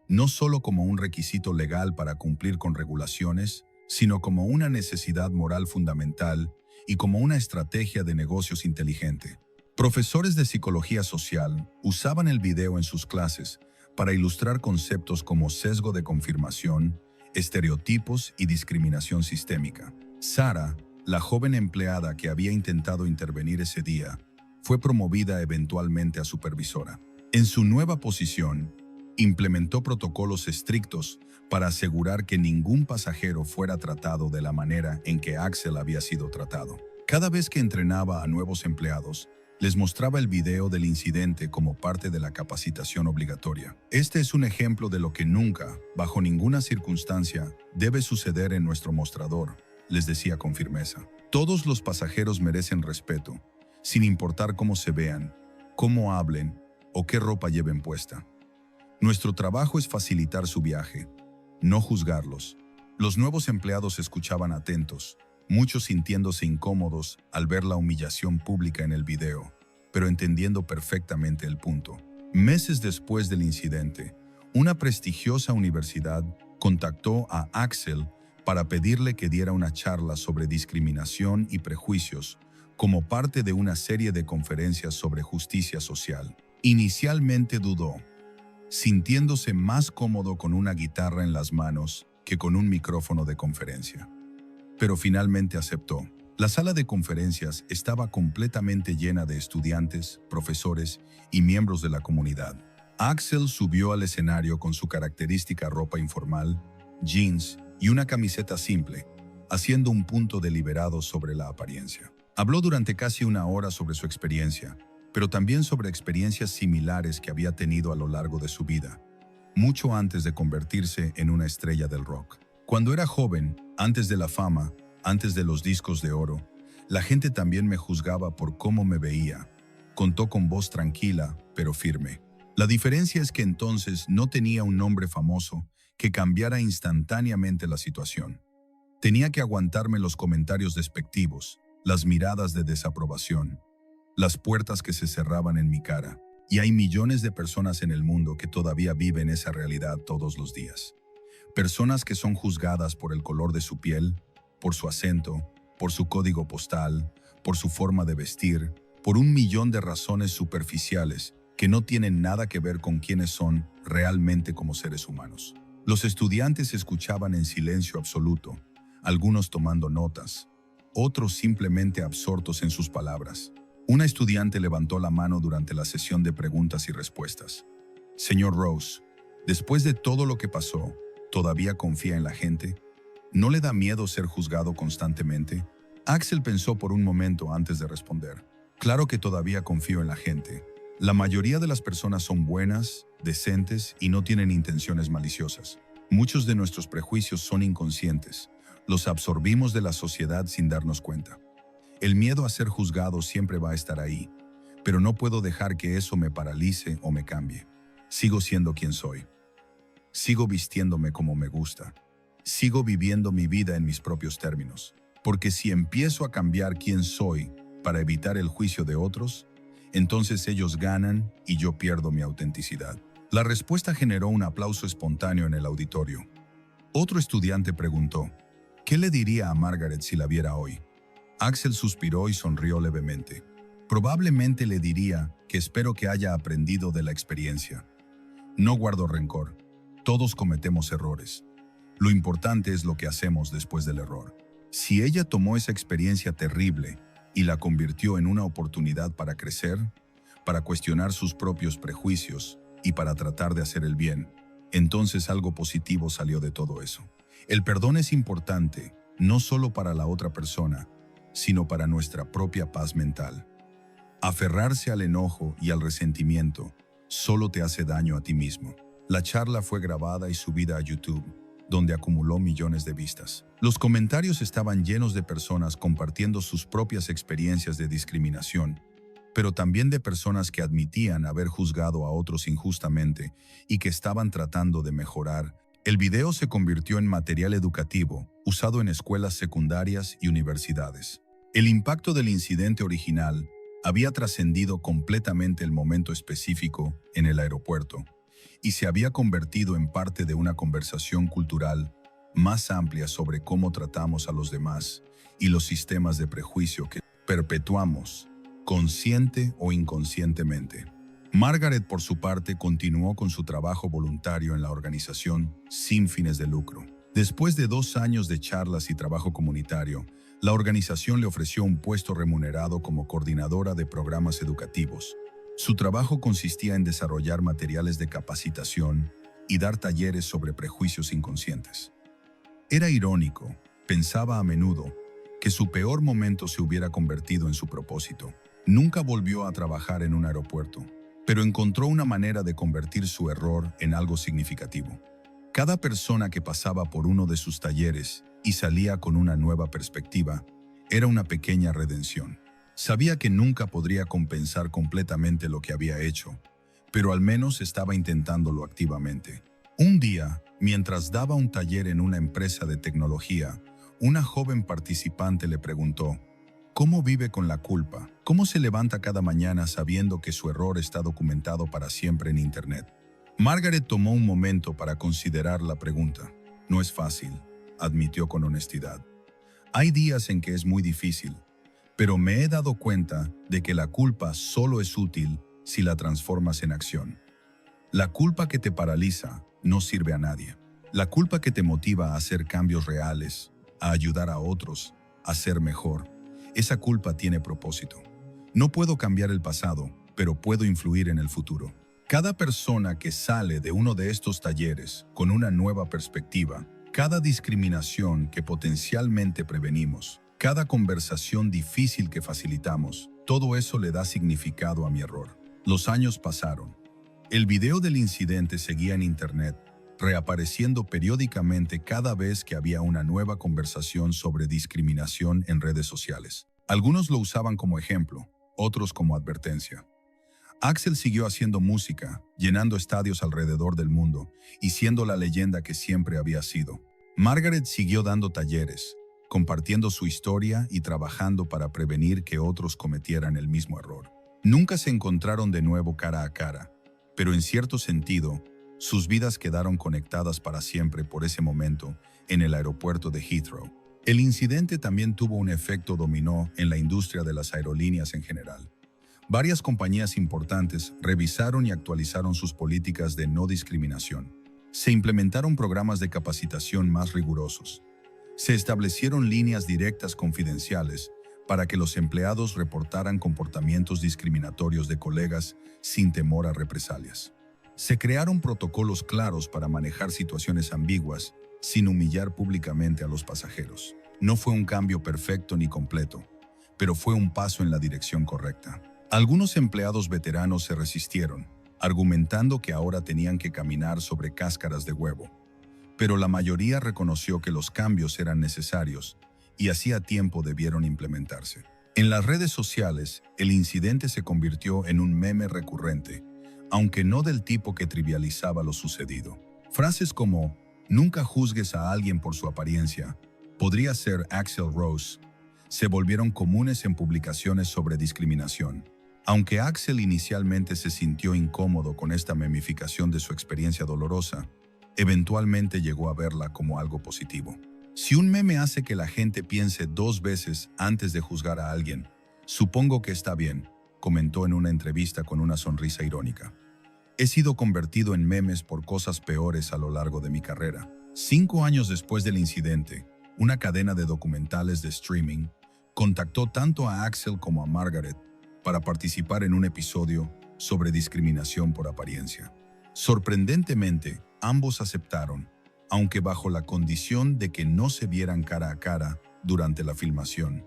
no solo como un requisito legal para cumplir con regulaciones, sino como una necesidad moral fundamental y como una estrategia de negocios inteligente. Profesores de psicología social usaban el video en sus clases para ilustrar conceptos como sesgo de confirmación, estereotipos y discriminación sistémica. Sara, la joven empleada que había intentado intervenir ese día, fue promovida eventualmente a supervisora. En su nueva posición, implementó protocolos estrictos para asegurar que ningún pasajero fuera tratado de la manera en que Axel había sido tratado. Cada vez que entrenaba a nuevos empleados, les mostraba el video del incidente como parte de la capacitación obligatoria. Este es un ejemplo de lo que nunca, bajo ninguna circunstancia, debe suceder en nuestro mostrador, les decía con firmeza. Todos los pasajeros merecen respeto, sin importar cómo se vean, cómo hablen o qué ropa lleven puesta. Nuestro trabajo es facilitar su viaje, no juzgarlos. Los nuevos empleados escuchaban atentos, muchos sintiéndose incómodos al ver la humillación pública en el video, pero entendiendo perfectamente el punto. Meses después del incidente, una prestigiosa universidad contactó a Axel para pedirle que diera una charla sobre discriminación y prejuicios como parte de una serie de conferencias sobre justicia social. Inicialmente dudó, sintiéndose más cómodo con una guitarra en las manos que con un micrófono de conferencia. Pero finalmente aceptó. La sala de conferencias estaba completamente llena de estudiantes, profesores y miembros de la comunidad. Axel subió al escenario con su característica ropa informal, jeans y una camiseta simple, haciendo un punto deliberado sobre la apariencia. Habló durante casi una hora sobre su experiencia, pero también sobre experiencias similares que había tenido a lo largo de su vida, mucho antes de convertirse en una estrella del rock. Cuando era joven, antes de la fama, antes de los discos de oro, la gente también me juzgaba por cómo me veía. Contó con voz tranquila, pero firme. La diferencia es que entonces no tenía un nombre famoso que cambiara instantáneamente la situación. Tenía que aguantarme los comentarios despectivos, las miradas de desaprobación, las puertas que se cerraban en mi cara. Y hay millones de personas en el mundo que todavía viven esa realidad todos los días. Personas que son juzgadas por el color de su piel, por su acento, por su código postal, por su forma de vestir, por un millón de razones superficiales que no tienen nada que ver con quiénes son realmente como seres humanos. Los estudiantes escuchaban en silencio absoluto, algunos tomando notas, otros simplemente absortos en sus palabras. Una estudiante levantó la mano durante la sesión de preguntas y respuestas. Señor Rose, después de todo lo que pasó, ¿todavía confía en la gente? ¿No le da miedo ser juzgado constantemente? Axel pensó por un momento antes de responder. Claro que todavía confío en la gente. La mayoría de las personas son buenas, decentes y no tienen intenciones maliciosas. Muchos de nuestros prejuicios son inconscientes. Los absorbimos de la sociedad sin darnos cuenta. El miedo a ser juzgado siempre va a estar ahí, pero no puedo dejar que eso me paralice o me cambie. Sigo siendo quien soy. Sigo vistiéndome como me gusta. Sigo viviendo mi vida en mis propios términos. Porque si empiezo a cambiar quién soy para evitar el juicio de otros, entonces ellos ganan y yo pierdo mi autenticidad. La respuesta generó un aplauso espontáneo en el auditorio. Otro estudiante preguntó, ¿qué le diría a Margaret si la viera hoy? Axel suspiró y sonrió levemente. Probablemente le diría que espero que haya aprendido de la experiencia. No guardo rencor. Todos cometemos errores. Lo importante es lo que hacemos después del error. Si ella tomó esa experiencia terrible y la convirtió en una oportunidad para crecer, para cuestionar sus propios prejuicios y para tratar de hacer el bien, entonces algo positivo salió de todo eso. El perdón es importante, no solo para la otra persona, sino para nuestra propia paz mental. Aferrarse al enojo y al resentimiento solo te hace daño a ti mismo. La charla fue grabada y subida a YouTube, donde acumuló millones de vistas. Los comentarios estaban llenos de personas compartiendo sus propias experiencias de discriminación, pero también de personas que admitían haber juzgado a otros injustamente y que estaban tratando de mejorar. El video se convirtió en material educativo, usado en escuelas secundarias y universidades. El impacto del incidente original había trascendido completamente el momento específico en el aeropuerto y se había convertido en parte de una conversación cultural más amplia sobre cómo tratamos a los demás y los sistemas de prejuicio que perpetuamos, consciente o inconscientemente. Margaret, por su parte, continuó con su trabajo voluntario en la organización sin fines de lucro. Después de 2 años de charlas y trabajo comunitario, la organización le ofreció un puesto remunerado como coordinadora de programas educativos. Su trabajo consistía en desarrollar materiales de capacitación y dar talleres sobre prejuicios inconscientes. Era irónico, pensaba a menudo, que su peor momento se hubiera convertido en su propósito. Nunca volvió a trabajar en un aeropuerto, pero encontró una manera de convertir su error en algo significativo. Cada persona que pasaba por uno de sus talleres y salía con una nueva perspectiva era una pequeña redención. Sabía que nunca podría compensar completamente lo que había hecho, pero al menos estaba intentándolo activamente. Un día, mientras daba un taller en una empresa de tecnología, una joven participante le preguntó: ¿cómo vive con la culpa? ¿Cómo se levanta cada mañana sabiendo que su error está documentado para siempre en Internet? Margaret tomó un momento para considerar la pregunta. No es fácil, admitió con honestidad. Hay días en que es muy difícil, pero me he dado cuenta de que la culpa solo es útil si la transformas en acción. La culpa que te paraliza no sirve a nadie. La culpa que te motiva a hacer cambios reales, a ayudar a otros, a ser mejor, esa culpa tiene propósito. No puedo cambiar el pasado, pero puedo influir en el futuro. Cada persona que sale de uno de estos talleres con una nueva perspectiva, cada discriminación que potencialmente prevenimos, cada conversación difícil que facilitamos, todo eso le da significado a mi error. Los años pasaron. El video del incidente seguía en Internet, reapareciendo periódicamente cada vez que había una nueva conversación sobre discriminación en redes sociales. Algunos lo usaban como ejemplo, otros como advertencia. Axel siguió haciendo música, llenando estadios alrededor del mundo y siendo la leyenda que siempre había sido. Margaret siguió dando talleres, compartiendo su historia y trabajando para prevenir que otros cometieran el mismo error. Nunca se encontraron de nuevo cara a cara, pero en cierto sentido, sus vidas quedaron conectadas para siempre por ese momento en el aeropuerto de Heathrow. El incidente también tuvo un efecto dominó en la industria de las aerolíneas en general. Varias compañías importantes revisaron y actualizaron sus políticas de no discriminación. Se implementaron programas de capacitación más rigurosos. Se establecieron líneas directas confidenciales para que los empleados reportaran comportamientos discriminatorios de colegas sin temor a represalias. Se crearon protocolos claros para manejar situaciones ambiguas sin humillar públicamente a los pasajeros. No fue un cambio perfecto ni completo, pero fue un paso en la dirección correcta. Algunos empleados veteranos se resistieron, argumentando que ahora tenían que caminar sobre cáscaras de huevo. Pero la mayoría reconoció que los cambios eran necesarios y hacía tiempo debieron implementarse. En las redes sociales, el incidente se convirtió en un meme recurrente, aunque no del tipo que trivializaba lo sucedido. Frases como "nunca juzgues a alguien por su apariencia", podría ser Axl Rose, se volvieron comunes en publicaciones sobre discriminación. Aunque Axel inicialmente se sintió incómodo con esta memificación de su experiencia dolorosa, eventualmente llegó a verla como algo positivo. Si un meme hace que la gente piense 2 veces antes de juzgar a alguien, supongo que está bien, comentó en una entrevista con una sonrisa irónica. He sido convertido en memes por cosas peores a lo largo de mi carrera. 5 años después del incidente, una cadena de documentales de streaming contactó tanto a Axel como a Margaret para participar en un episodio sobre discriminación por apariencia. Sorprendentemente, ambos aceptaron, aunque bajo la condición de que no se vieran cara a cara durante la filmación.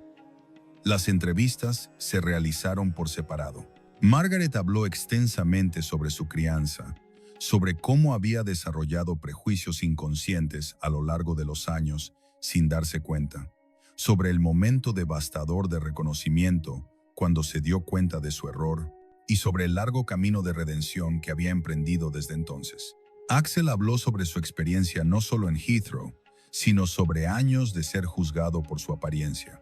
Las entrevistas se realizaron por separado. Margaret habló extensamente sobre su crianza, sobre cómo había desarrollado prejuicios inconscientes a lo largo de los años sin darse cuenta, sobre el momento devastador de reconocimiento cuando se dio cuenta de su error y sobre el largo camino de redención que había emprendido desde entonces. Axel habló sobre su experiencia no solo en Heathrow, sino sobre años de ser juzgado por su apariencia,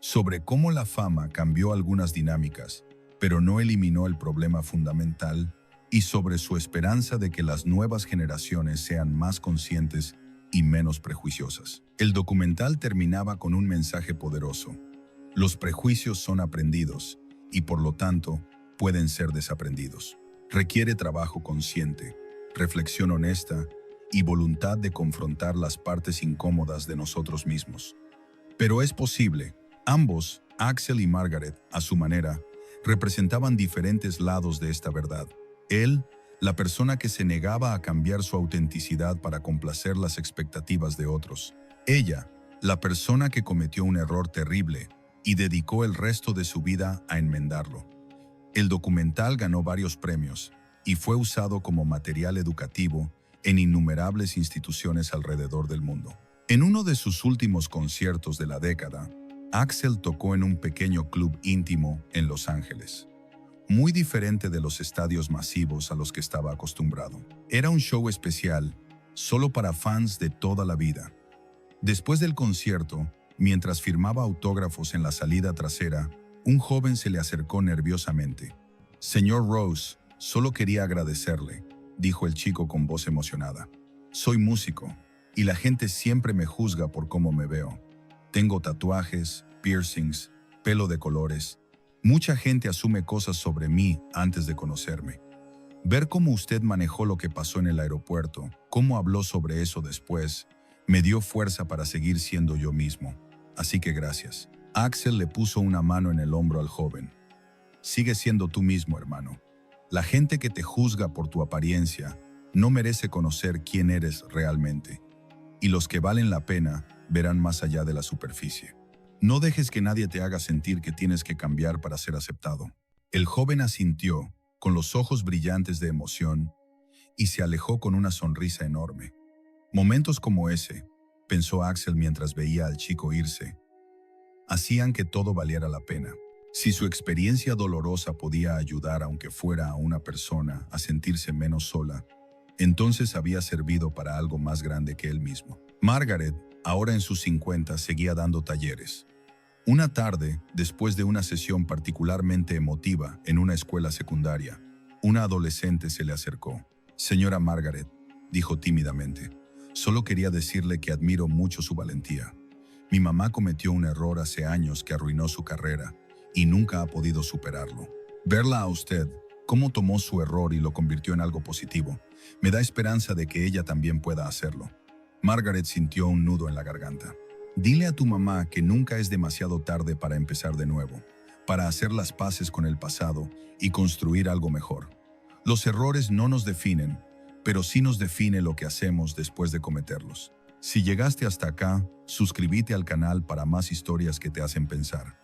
sobre cómo la fama cambió algunas dinámicas, pero no eliminó el problema fundamental, y sobre su esperanza de que las nuevas generaciones sean más conscientes y menos prejuiciosas. El documental terminaba con un mensaje poderoso. Los prejuicios son aprendidos y, por lo tanto, pueden ser desaprendidos. Requiere trabajo consciente, reflexión honesta y voluntad de confrontar las partes incómodas de nosotros mismos. Pero es posible. Ambos, Axel y Margaret, a su manera, representaban diferentes lados de esta verdad. Él, la persona que se negaba a cambiar su autenticidad para complacer las expectativas de otros. Ella, la persona que cometió un error terrible y dedicó el resto de su vida a enmendarlo. El documental ganó varios premios y fue usado como material educativo en innumerables instituciones alrededor del mundo. En uno de sus últimos conciertos de la década, Axel tocó en un pequeño club íntimo en Los Ángeles, muy diferente de los estadios masivos a los que estaba acostumbrado. Era un show especial, solo para fans de toda la vida. Después del concierto, mientras firmaba autógrafos en la salida trasera, un joven se le acercó nerviosamente. «Señor Rose, solo quería agradecerle», dijo el chico con voz emocionada. «Soy músico, y la gente siempre me juzga por cómo me veo. Tengo tatuajes, piercings, pelo de colores. Mucha gente asume cosas sobre mí antes de conocerme. Ver cómo usted manejó lo que pasó en el aeropuerto, cómo habló sobre eso después, me dio fuerza para seguir siendo yo mismo. Así que gracias». Axel le puso una mano en el hombro al joven. «Sigue siendo tú mismo, hermano. La gente que te juzga por tu apariencia no merece conocer quién eres realmente. Y los que valen la pena verán más allá de la superficie. No dejes que nadie te haga sentir que tienes que cambiar para ser aceptado». El joven asintió, con los ojos brillantes de emoción, y se alejó con una sonrisa enorme. Momentos como ese, pensó Axel mientras veía al chico irse, hacían que todo valiera la pena. Si su experiencia dolorosa podía ayudar aunque fuera a una persona a sentirse menos sola, entonces había servido para algo más grande que él mismo. Margaret, ahora en sus 50, seguía dando talleres. Una tarde, después de una sesión particularmente emotiva en una escuela secundaria, una adolescente se le acercó. «Señora Margaret», dijo tímidamente, «solo quería decirle que admiro mucho su valentía. Mi mamá cometió un error hace años que arruinó su carrera y nunca ha podido superarlo. Verla a usted, cómo tomó su error y lo convirtió en algo positivo, me da esperanza de que ella también pueda hacerlo». Margaret sintió un nudo en la garganta. «Dile a tu mamá que nunca es demasiado tarde para empezar de nuevo, para hacer las paces con el pasado y construir algo mejor. Los errores no nos definen, pero sí nos define lo que hacemos después de cometerlos». Si llegaste hasta acá, suscríbete al canal para más historias que te hacen pensar.